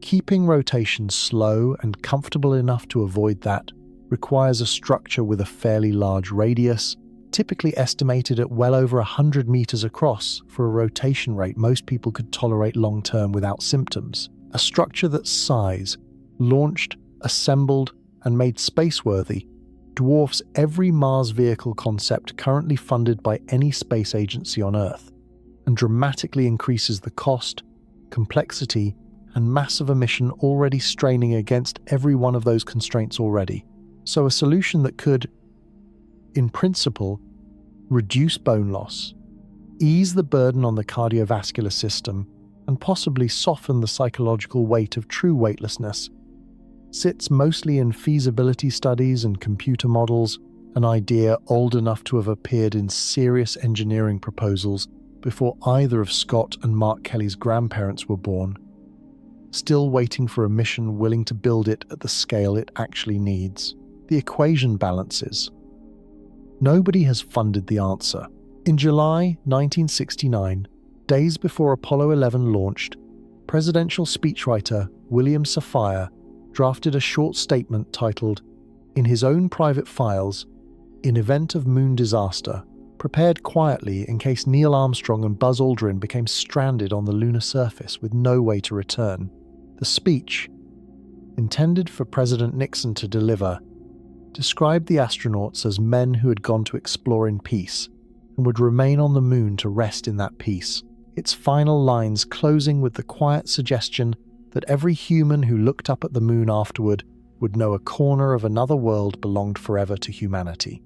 Keeping rotation slow and comfortable enough to avoid that requires a structure with a fairly large radius, typically estimated at well over 100 meters across for a rotation rate most people could tolerate long-term without symptoms. A structure that's size, launched, assembled, and made spaceworthy dwarfs every Mars vehicle concept currently funded by any space agency on Earth, and dramatically increases the cost, complexity, and mass of a mission already straining against every one of those constraints already. So a solution that could, in principle, reduce bone loss, ease the burden on the cardiovascular system, and possibly soften the psychological weight of true weightlessness, sits mostly in feasibility studies and computer models, an idea old enough to have appeared in serious engineering proposals before either of Scott and Mark Kelly's grandparents were born, still waiting for a mission willing to build it at the scale it actually needs. The equation balances. Nobody has funded the answer. In July 1969, days before Apollo 11 launched, presidential speechwriter William Safire drafted a short statement titled, "In his own private files, in event of moon disaster," prepared quietly in case Neil Armstrong and Buzz Aldrin became stranded on the lunar surface with no way to return. The speech, intended for President Nixon to deliver, described the astronauts as men who had gone to explore in peace and would remain on the moon to rest in that peace, its final lines closing with the quiet suggestion that every human who looked up at the moon afterward would know a corner of another world belonged forever to humanity.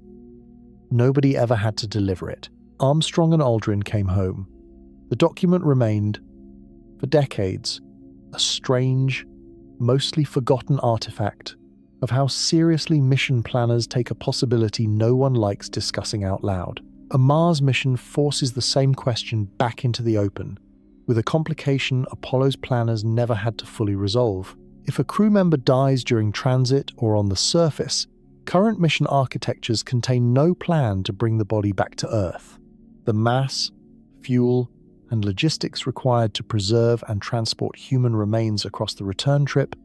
Nobody ever had to deliver it. Armstrong and Aldrin came home. The document remained, for decades, a strange, mostly forgotten artifact of how seriously mission planners take a possibility no one likes discussing out loud. A Mars mission forces the same question back into the open, with a complication Apollo's planners never had to fully resolve. If a crew member dies during transit or on the surface, current mission architectures contain no plan to bring the body back to Earth. The mass, fuel, and logistics required to preserve and transport human remains across the return trip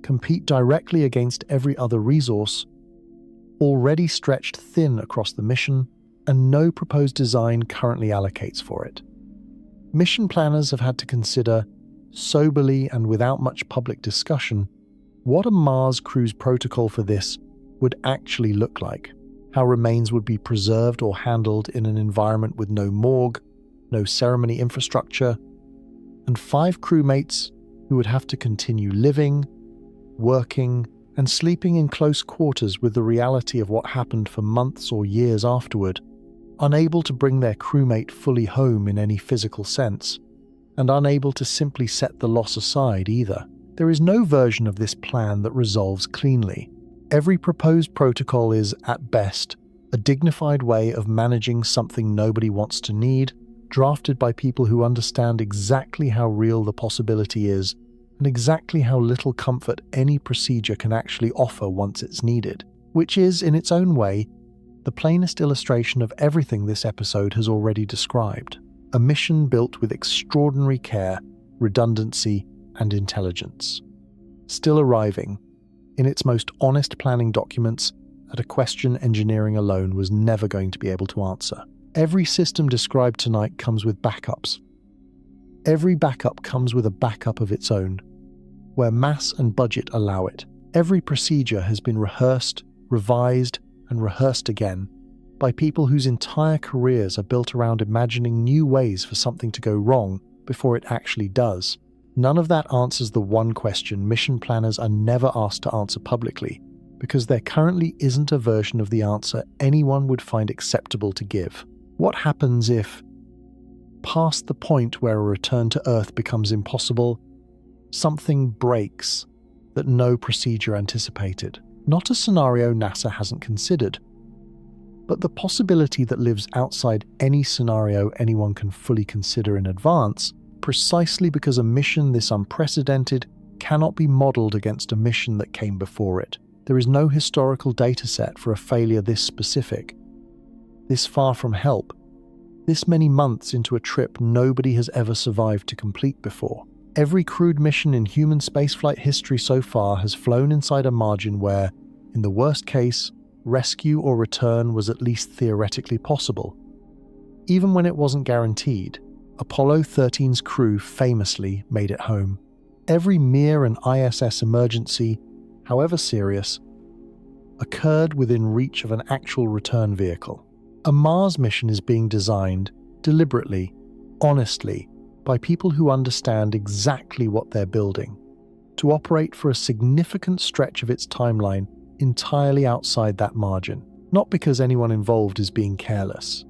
compete directly against every other resource, already stretched thin across the mission, and no proposed design currently allocates for it. Mission planners have had to consider, soberly and without much public discussion, what a Mars crew's protocol for this would actually look like, how remains would be preserved or handled in an environment with no morgue, no ceremony infrastructure, and 5 crewmates who would have to continue living, working, and sleeping in close quarters with the reality of what happened for months or years afterward, unable to bring their crewmate fully home in any physical sense, and unable to simply set the loss aside either. There is no version of this plan that resolves cleanly. Every proposed protocol is, at best, a dignified way of managing something nobody wants to need, drafted by people who understand exactly how real the possibility is and exactly how little comfort any procedure can actually offer once it's needed, which is, in its own way, the plainest illustration of everything this episode has already described. A mission built with extraordinary care, redundancy, and intelligence. Still arriving, in its most honest planning documents, at a question engineering alone was never going to be able to answer. Every system described tonight comes with backups. Every backup comes with a backup of its own, where mass and budget allow it. Every procedure has been rehearsed, revised, and rehearsed again by people whose entire careers are built around imagining new ways for something to go wrong before it actually does. None of that answers the one question mission planners are never asked to answer publicly. because there currently isn't a version of the answer anyone would find acceptable to give. What happens if, past the point where a return to Earth becomes impossible, something breaks that no procedure anticipated? Not a scenario NASA hasn't considered, but the possibility that lives outside any scenario anyone can fully consider in advance, precisely because a mission this unprecedented cannot be modelled against a mission that came before it. There is no historical dataset for a failure this specific, this far from help, this many months into a trip nobody has ever survived to complete before. Every crewed mission in human spaceflight history so far has flown inside a margin where, in the worst case, rescue or return was at least theoretically possible. Even when it wasn't guaranteed, Apollo 13's crew famously made it home. Every Mir and ISS emergency, however serious, occurred within reach of an actual return vehicle. A Mars mission is being designed deliberately, honestly, by people who understand exactly what they're building, to operate for a significant stretch of its timeline entirely outside that margin. Not because anyone involved is being careless,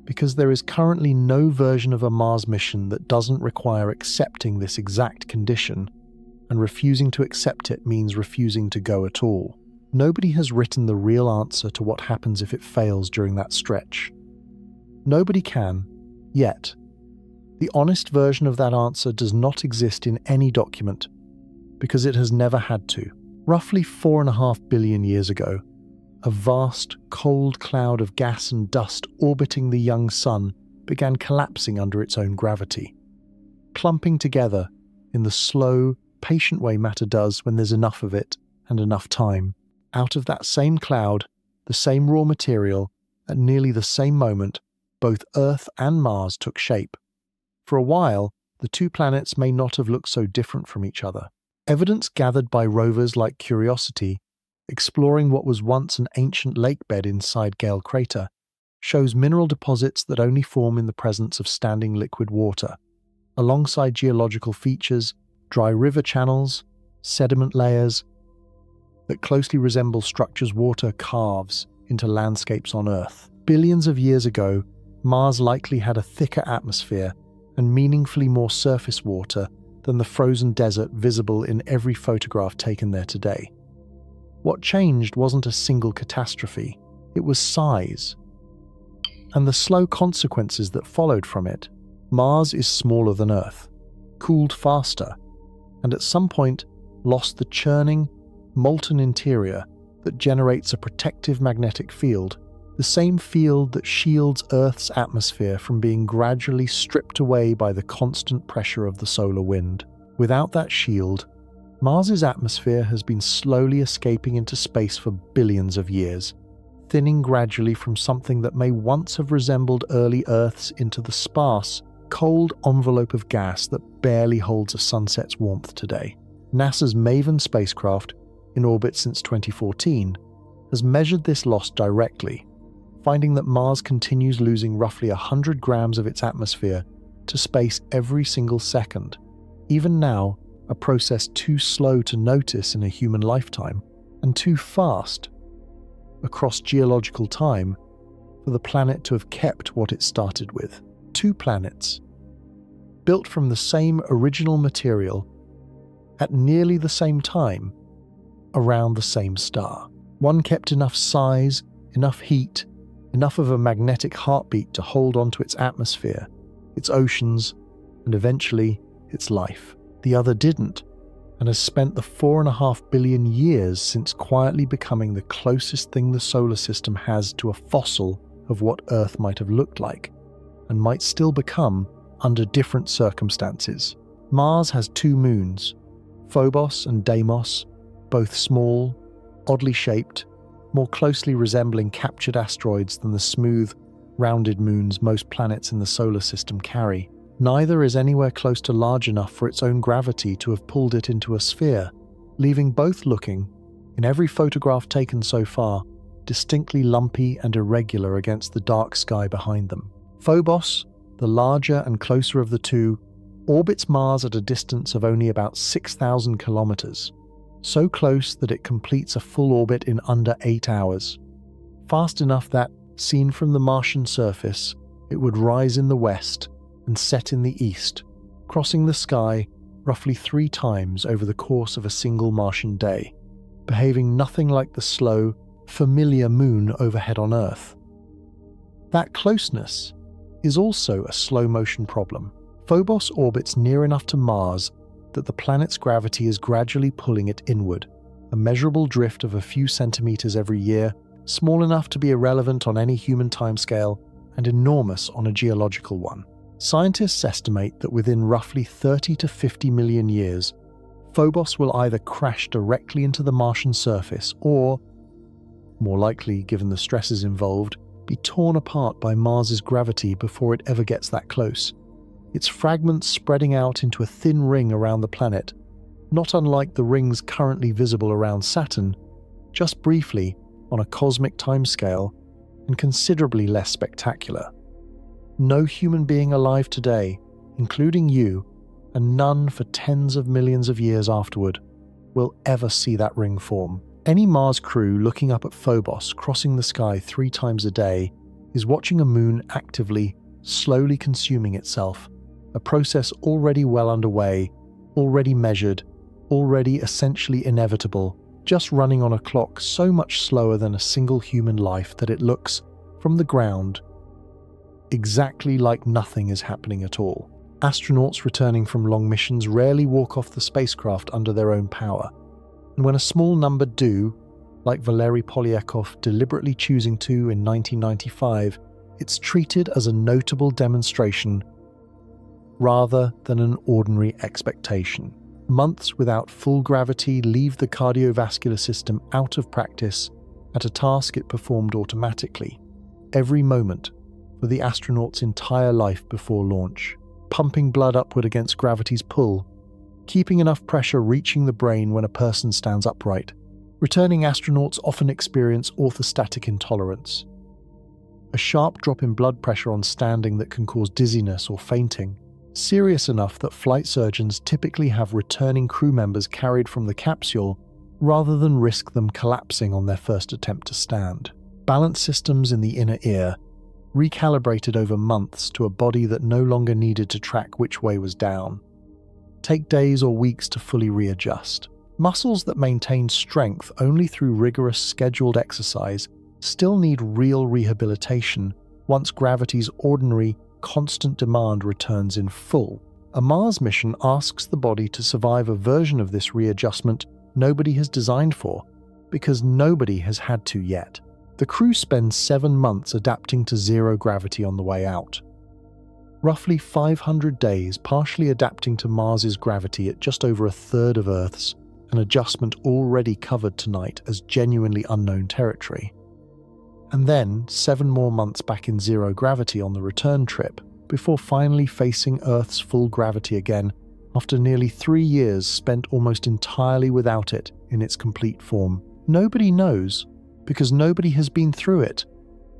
because there is currently no version of a Mars mission that doesn't require accepting this exact condition, and refusing to accept it means refusing to go at all. Nobody has written the real answer to what happens if it fails during that stretch. Nobody can, yet. The honest version of that answer does not exist in any document, because it has never had to. Roughly 4.5 billion years ago, a vast, cold cloud of gas and dust orbiting the young sun began collapsing under its own gravity, clumping together in the slow, patient way matter does when there's enough of it and enough time. Out of that same cloud, the same raw material, at nearly the same moment, both Earth and Mars took shape. For a while, the two planets may not have looked so different from each other. Evidence gathered by rovers like Curiosity, exploring what was once an ancient lake bed inside Gale Crater, shows mineral deposits that only form in the presence of standing liquid water, alongside geological features, dry river channels, sediment layers, that closely resemble structures water carves into landscapes on Earth. Billions of years ago, Mars likely had a thicker atmosphere and meaningfully more surface water than the frozen desert visible in every photograph taken there today. What changed wasn't a single catastrophe, it was size, and the slow consequences that followed from it. Mars is smaller than Earth, cooled faster, and at some point lost the churning, molten interior that generates a protective magnetic field, the same field that shields Earth's atmosphere from being gradually stripped away by the constant pressure of the solar wind. Without that shield, Mars's atmosphere has been slowly escaping into space for billions of years, thinning gradually from something that may once have resembled early Earth's into the sparse, cold envelope of gas that barely holds a sunset's warmth today. NASA's MAVEN spacecraft, in orbit since 2014, has measured this loss directly, finding that Mars continues losing roughly 100 grams of its atmosphere to space every single second, even now a process too slow to notice in a human lifetime, and too fast, across geological time, for the planet to have kept what it started with. Two planets, built from the same original material, at nearly the same time, around the same star. One kept enough size, enough heat, enough of a magnetic heartbeat to hold onto its atmosphere, its oceans, and eventually its life. The other didn't, and has spent the 4.5 billion years since quietly becoming the closest thing the solar system has to a fossil of what Earth might have looked like, and might still become under different circumstances. Mars has two moons, Phobos and Deimos, both small, oddly shaped, more closely resembling captured asteroids than the smooth, rounded moons most planets in the solar system carry. Neither is anywhere close to large enough for its own gravity to have pulled it into a sphere, leaving both looking, in every photograph taken so far, distinctly lumpy and irregular against the dark sky behind them. Phobos, the larger and closer of the two, orbits Mars at a distance of only about 6,000 kilometers, so close that it completes a full orbit in under 8 hours. Fast enough that, seen from the Martian surface, it would rise in the west and set in the east, crossing the sky roughly 3 times over the course of a single Martian day, behaving nothing like the slow, familiar moon overhead on Earth. That closeness is also a slow-motion problem. Phobos orbits near enough to Mars that the planet's gravity is gradually pulling it inward, a measurable drift of a few centimeters every year, small enough to be irrelevant on any human timescale and enormous on a geological one. Scientists estimate that within roughly 30 to 50 million years, Phobos will either crash directly into the Martian surface or, more likely given the stresses involved, be torn apart by Mars's gravity before it ever gets that close, its fragments spreading out into a thin ring around the planet, not unlike the rings currently visible around Saturn, just briefly on a cosmic timescale and considerably less spectacular. No human being alive today, including you, and none for tens of millions of years afterward, will ever see that ring form. Any Mars crew looking up at Phobos crossing the sky 3 times a day is watching a moon actively, slowly consuming itself, a process already well underway, already measured, already essentially inevitable, just running on a clock so much slower than a single human life that it looks, from the ground, exactly like nothing is happening at all. Astronauts returning from long missions rarely walk off the spacecraft under their own power. And when a small number do, like Valery Polyakov deliberately choosing to in 1995, it's treated as a notable demonstration rather than an ordinary expectation. Months without full gravity leave the cardiovascular system out of practice at a task it performed automatically, every moment, for the astronaut's entire life before launch, pumping blood upward against gravity's pull, keeping enough pressure reaching the brain when a person stands upright. Returning astronauts often experience orthostatic intolerance, a sharp drop in blood pressure on standing that can cause dizziness or fainting, serious enough that flight surgeons typically have returning crew members carried from the capsule rather than risk them collapsing on their first attempt to stand. Balance systems in the inner ear, recalibrated over months to a body that no longer needed to track which way was down, take days or weeks to fully readjust. Muscles that maintain strength only through rigorous scheduled exercise still need real rehabilitation once gravity's ordinary, constant demand returns in full. A Mars mission asks the body to survive a version of this readjustment nobody has designed for, because nobody has had to yet. The crew spends 7 months adapting to zero gravity on the way out. Roughly 500 days partially adapting to Mars's gravity at just over a third of Earth's, an adjustment already covered tonight as genuinely unknown territory. And then 7 more months back in zero gravity on the return trip, before finally facing Earth's full gravity again after nearly 3 years spent almost entirely without it in its complete form. Nobody knows, because nobody has been through it,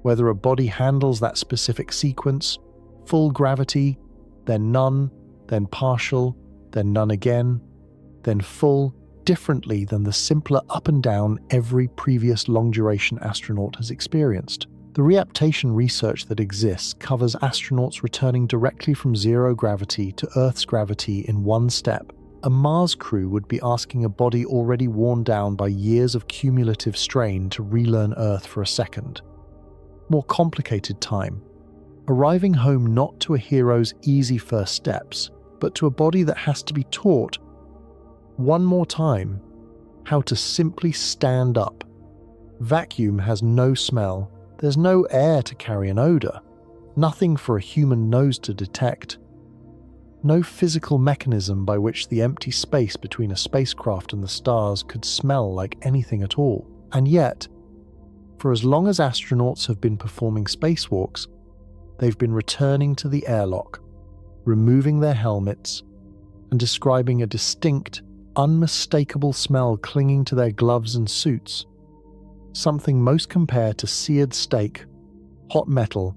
whether a body handles that specific sequence, full gravity, then none, then partial, then none again, then full, differently than the simpler up and down every previous long-duration astronaut has experienced. The reaptation research that exists covers astronauts returning directly from zero gravity to Earth's gravity in one step. A Mars crew would be asking a body already worn down by years of cumulative strain to relearn Earth for a second. More complicated time. Arriving home not to a hero's easy first steps, but to a body that has to be taught, one more time, how to simply stand up. Vacuum has no smell. There's no air to carry an odor. Nothing for a human nose to detect. No physical mechanism by which the empty space between a spacecraft and the stars could smell like anything at all. And yet, for as long as astronauts have been performing spacewalks, they've been returning to the airlock, removing their helmets, and describing a distinct, unmistakable smell clinging to their gloves and suits, something most compare to seared steak, hot metal,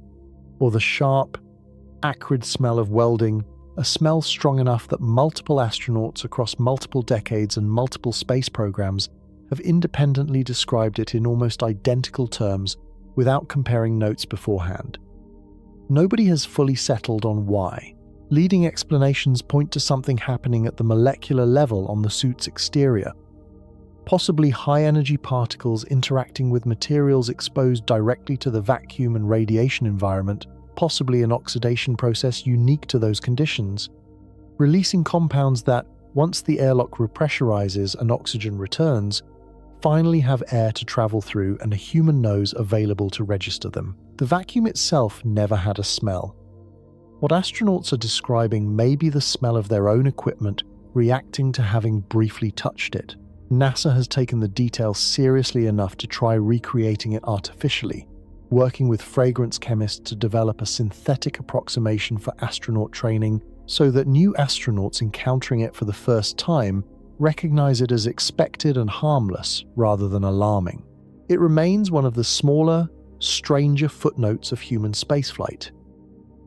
or the sharp, acrid smell of welding a smell strong enough that multiple astronauts across multiple decades and multiple space programs have independently described it in almost identical terms without comparing notes beforehand. Nobody has fully settled on why. Leading explanations point to something happening at the molecular level on the suit's exterior, possibly high-energy particles interacting with materials exposed directly to the vacuum and radiation environment, possibly an oxidation process unique to those conditions, releasing compounds that, once the airlock repressurizes and oxygen returns, finally have air to travel through and a human nose available to register them. The vacuum itself never had a smell. What astronauts are describing may be the smell of their own equipment reacting to having briefly touched it. NASA has taken the details seriously enough to try recreating it artificially, working with fragrance chemists to develop a synthetic approximation for astronaut training so that new astronauts encountering it for the first time recognize it as expected and harmless rather than alarming. It remains one of the smaller, stranger footnotes of human spaceflight.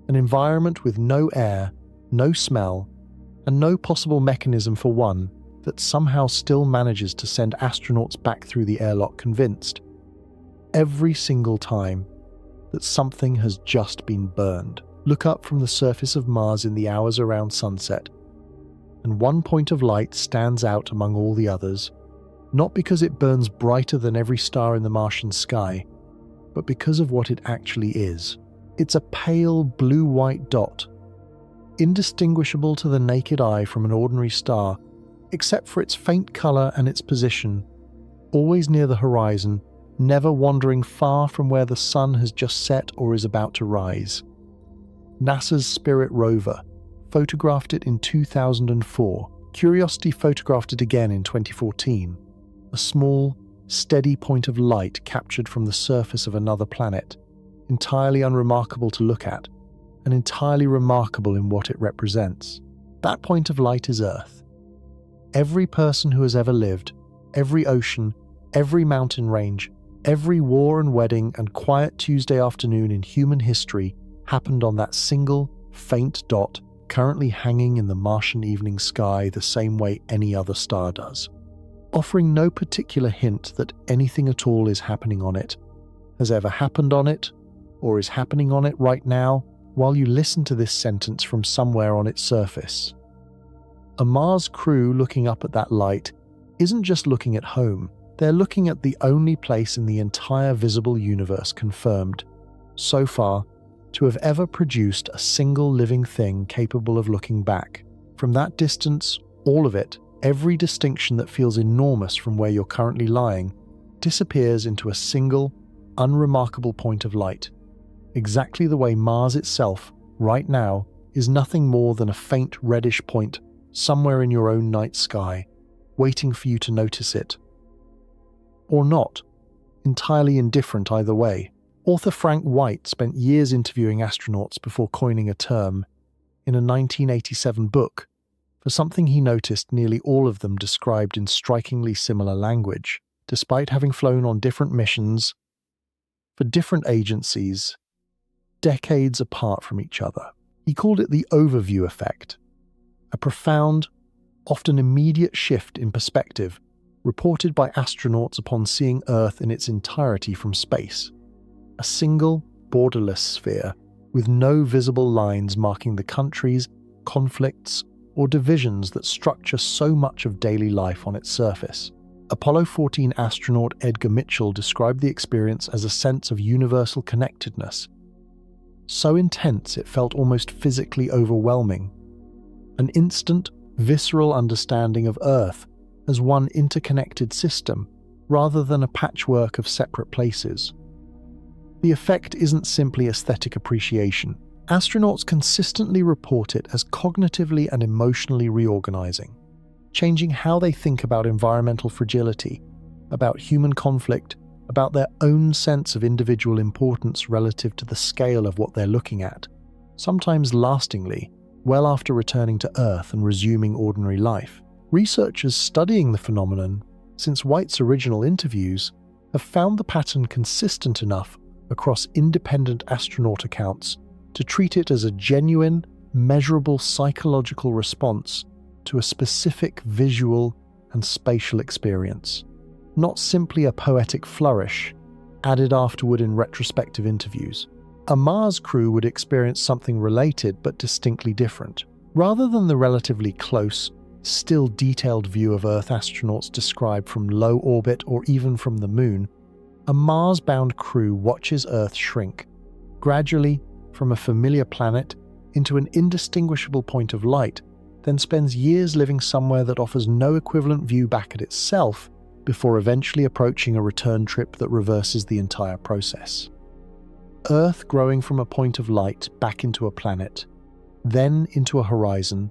An environment with no air, no smell, and no possible mechanism for one that somehow still manages to send astronauts back through the airlock convinced, every single time, that something has just been burned. Look up from the surface of Mars in the hours around sunset, and one point of light stands out among all the others, not because it burns brighter than every star in the Martian sky, but because of what it actually is. It's a pale blue-white dot, indistinguishable to the naked eye from an ordinary star, except for its faint color and its position, always near the horizon, never wandering far from where the sun has just set or is about to rise. NASA's Spirit rover photographed it in 2004. Curiosity photographed it again in 2014, a small, steady point of light captured from the surface of another planet, entirely unremarkable to look at, and entirely remarkable in what it represents. That point of light is Earth. Every person who has ever lived, every ocean, every mountain range, every war and wedding and quiet Tuesday afternoon in human history happened on that single, faint dot currently hanging in the Martian evening sky the same way any other star does, offering no particular hint that anything at all is happening on it, has ever happened on it, or is happening on it right now while you listen to this sentence from somewhere on its surface. A Mars crew looking up at that light isn't just looking at home, they're looking at the only place in the entire visible universe confirmed, so far, to have ever produced a single living thing capable of looking back. From that distance, all of it, every distinction that feels enormous from where you're currently lying, disappears into a single, unremarkable point of light. Exactly the way Mars itself, right now, is nothing more than a faint reddish point somewhere in your own night sky, waiting for you to notice it. Or not, entirely indifferent either way. Author Frank White spent years interviewing astronauts before coining a term, in a 1987 book, for something he noticed nearly all of them described in strikingly similar language, despite having flown on different missions, for different agencies, decades apart from each other. He called it the overview effect, a profound, often immediate shift in perspective reported by astronauts upon seeing Earth in its entirety from space. A single, borderless sphere with no visible lines marking the countries, conflicts, or divisions that structure so much of daily life on its surface. Apollo 14 astronaut Edgar Mitchell described the experience as a sense of universal connectedness, so intense it felt almost physically overwhelming. An instant, visceral understanding of Earth as one interconnected system, rather than a patchwork of separate places. The effect isn't simply aesthetic appreciation. Astronauts consistently report it as cognitively and emotionally reorganizing, changing how they think about environmental fragility, about human conflict, about their own sense of individual importance relative to the scale of what they're looking at, sometimes lastingly, well after returning to Earth and resuming ordinary life. Researchers studying the phenomenon since White's original interviews have found the pattern consistent enough across independent astronaut accounts to treat it as a genuine, measurable psychological response to a specific visual and spatial experience, not simply a poetic flourish added afterward in retrospective interviews. A Mars crew would experience something related but distinctly different. Rather than the relatively close, still detailed view of Earth astronauts described from low orbit or even from the Moon, a Mars-bound crew watches Earth shrink, gradually from a familiar planet into an indistinguishable point of light, then spends years living somewhere that offers no equivalent view back at itself before eventually approaching a return trip that reverses the entire process. Earth growing from a point of light back into a planet, then into a horizon,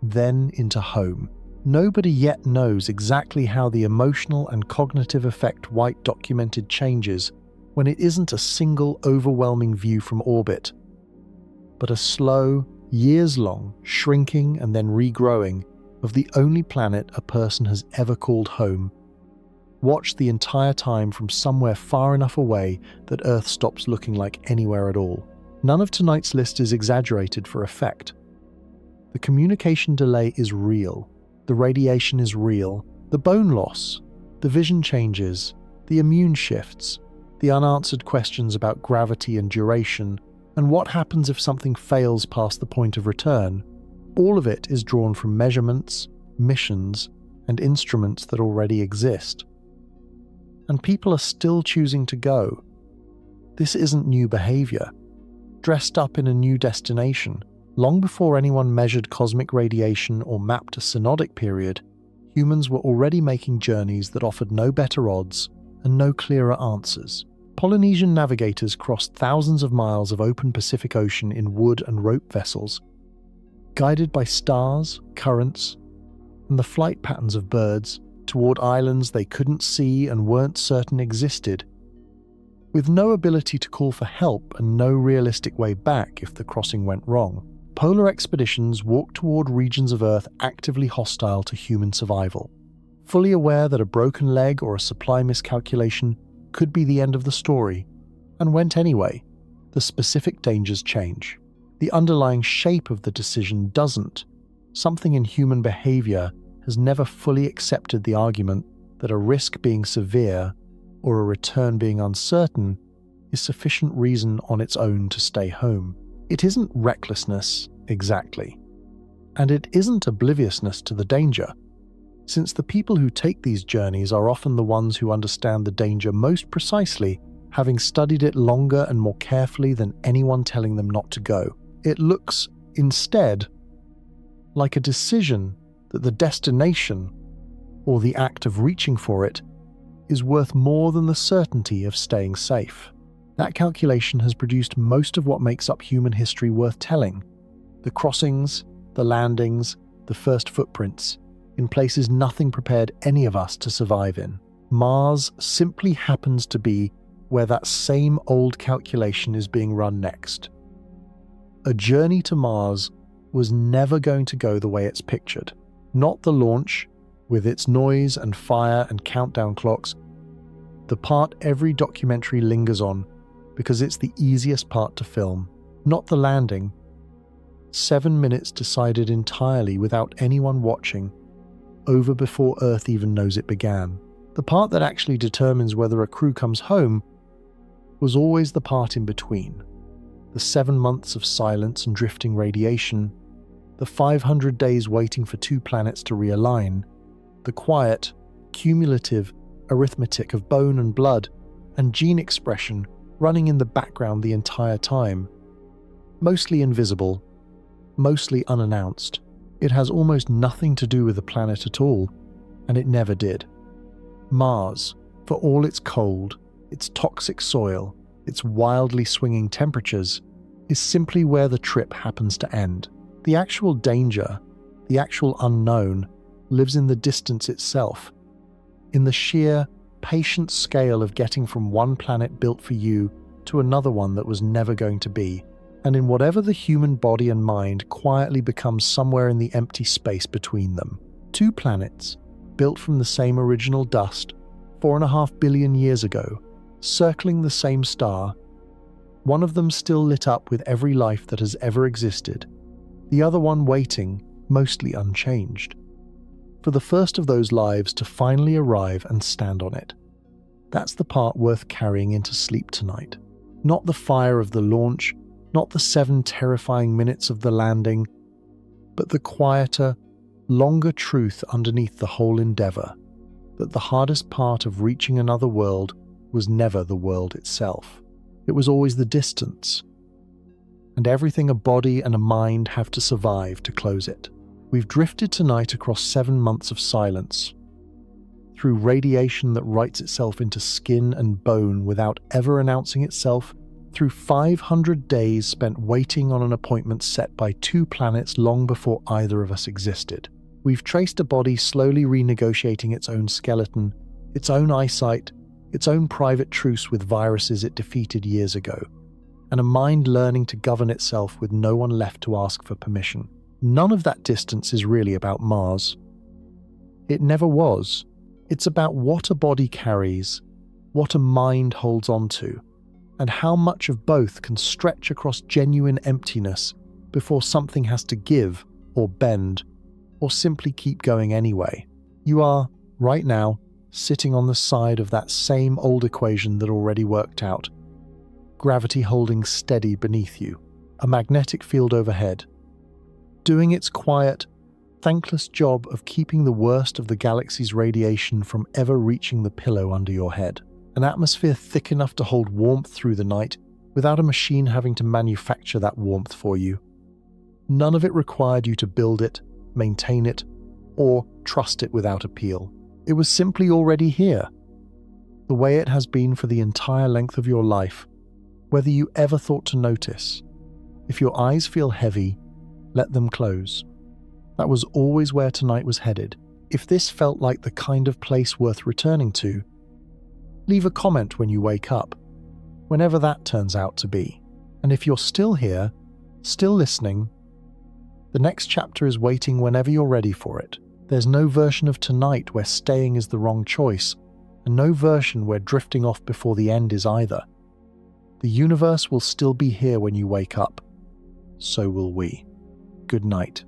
then into home. Nobody yet knows exactly how the emotional and cognitive effect White documented changes when it isn't a single overwhelming view from orbit, but a slow, years-long shrinking and then regrowing of the only planet a person has ever called home, watched the entire time from somewhere far enough away that Earth stops looking like anywhere at all. None of tonight's list is exaggerated for effect. The communication delay is real, the radiation is real, the bone loss, the vision changes, the immune shifts, the unanswered questions about gravity and duration, and what happens if something fails past the point of return. All of it is drawn from measurements, missions, and instruments that already exist. And people are still choosing to go. This isn't new behavior, dressed up in a new destination. Long before anyone measured cosmic radiation or mapped a synodic period, humans were already making journeys that offered no better odds and no clearer answers. Polynesian navigators crossed thousands of miles of open Pacific Ocean in wood and rope vessels, guided by stars, currents, and the flight patterns of birds toward islands they couldn't see and weren't certain existed. With no ability to call for help and no realistic way back if the crossing went wrong, polar expeditions walked toward regions of Earth actively hostile to human survival, fully aware that a broken leg or a supply miscalculation could be the end of the story, and went anyway. The specific dangers change. The underlying shape of the decision doesn't. Something in human behavior has never fully accepted the argument that a risk being severe or a return being uncertain is sufficient reason on its own to stay home. It isn't recklessness, exactly. And it isn't obliviousness to the danger, since the people who take these journeys are often the ones who understand the danger most precisely, having studied it longer and more carefully than anyone telling them not to go. It looks, instead, like a decision that the destination, or the act of reaching for it, is worth more than the certainty of staying safe. That calculation has produced most of what makes up human history worth telling. The crossings, the landings, the first footprints, in places nothing prepared any of us to survive in. Mars simply happens to be where that same old calculation is being run next. A journey to Mars was never going to go the way it's pictured. Not the launch, with its noise and fire and countdown clocks, the part every documentary lingers on because it's the easiest part to film. Not the landing. 7 minutes decided entirely without anyone watching, over before Earth even knows it began. The part that actually determines whether a crew comes home was always the part in between. The 7 months of silence and drifting radiation, the 500 days waiting for 2 planets to realign, the quiet, cumulative arithmetic of bone and blood and gene expression running in the background the entire time. Mostly invisible, mostly unannounced. It has almost nothing to do with the planet at all, and it never did. Mars, for all its cold, its toxic soil, its wildly swinging temperatures, is simply where the trip happens to end. The actual danger, the actual unknown, lives in the distance itself, in the sheer, patient scale of getting from one planet built for you to another one that was never going to be, and in whatever the human body and mind quietly becomes somewhere in the empty space between them. 2 planets, built from the same original dust, 4.5 billion years ago, circling the same star, one of them still lit up with every life that has ever existed, the other one waiting, mostly unchanged, for the first of those lives to finally arrive and stand on it. That's the part worth carrying into sleep tonight. Not the fire of the launch, not the 7 terrifying minutes of the landing, but the quieter, longer truth underneath the whole endeavor, that the hardest part of reaching another world was never the world itself. It was always the distance, and everything a body and a mind have to survive to close it. We've drifted tonight across 7 months of silence, through radiation that writes itself into skin and bone without ever announcing itself, through 500 days spent waiting on an appointment set by 2 planets long before either of us existed. We've traced a body slowly renegotiating its own skeleton, its own eyesight, its own private truce with viruses it defeated years ago, and a mind learning to govern itself with no one left to ask for permission. None of that distance is really about Mars. It never was. It's about what a body carries, what a mind holds on to, and how much of both can stretch across genuine emptiness before something has to give or bend or simply keep going anyway. You are, right now, sitting on the side of that same old equation that already worked out. Gravity holding steady beneath you, a magnetic field overhead, doing its quiet, thankless job of keeping the worst of the galaxy's radiation from ever reaching the pillow under your head. An atmosphere thick enough to hold warmth through the night without a machine having to manufacture that warmth for you. None of it required you to build it, maintain it, or trust it without appeal. It was simply already here, the way it has been for the entire length of your life, whether you ever thought to notice. If your eyes feel heavy, let them close. That was always where tonight was headed. If this felt like the kind of place worth returning to, leave a comment when you wake up, whenever that turns out to be. And if you're still here, still listening, the next chapter is waiting whenever you're ready for it. There's no version of tonight where staying is the wrong choice, and no version where drifting off before the end is either. The universe will still be here when you wake up. So will we. Good night.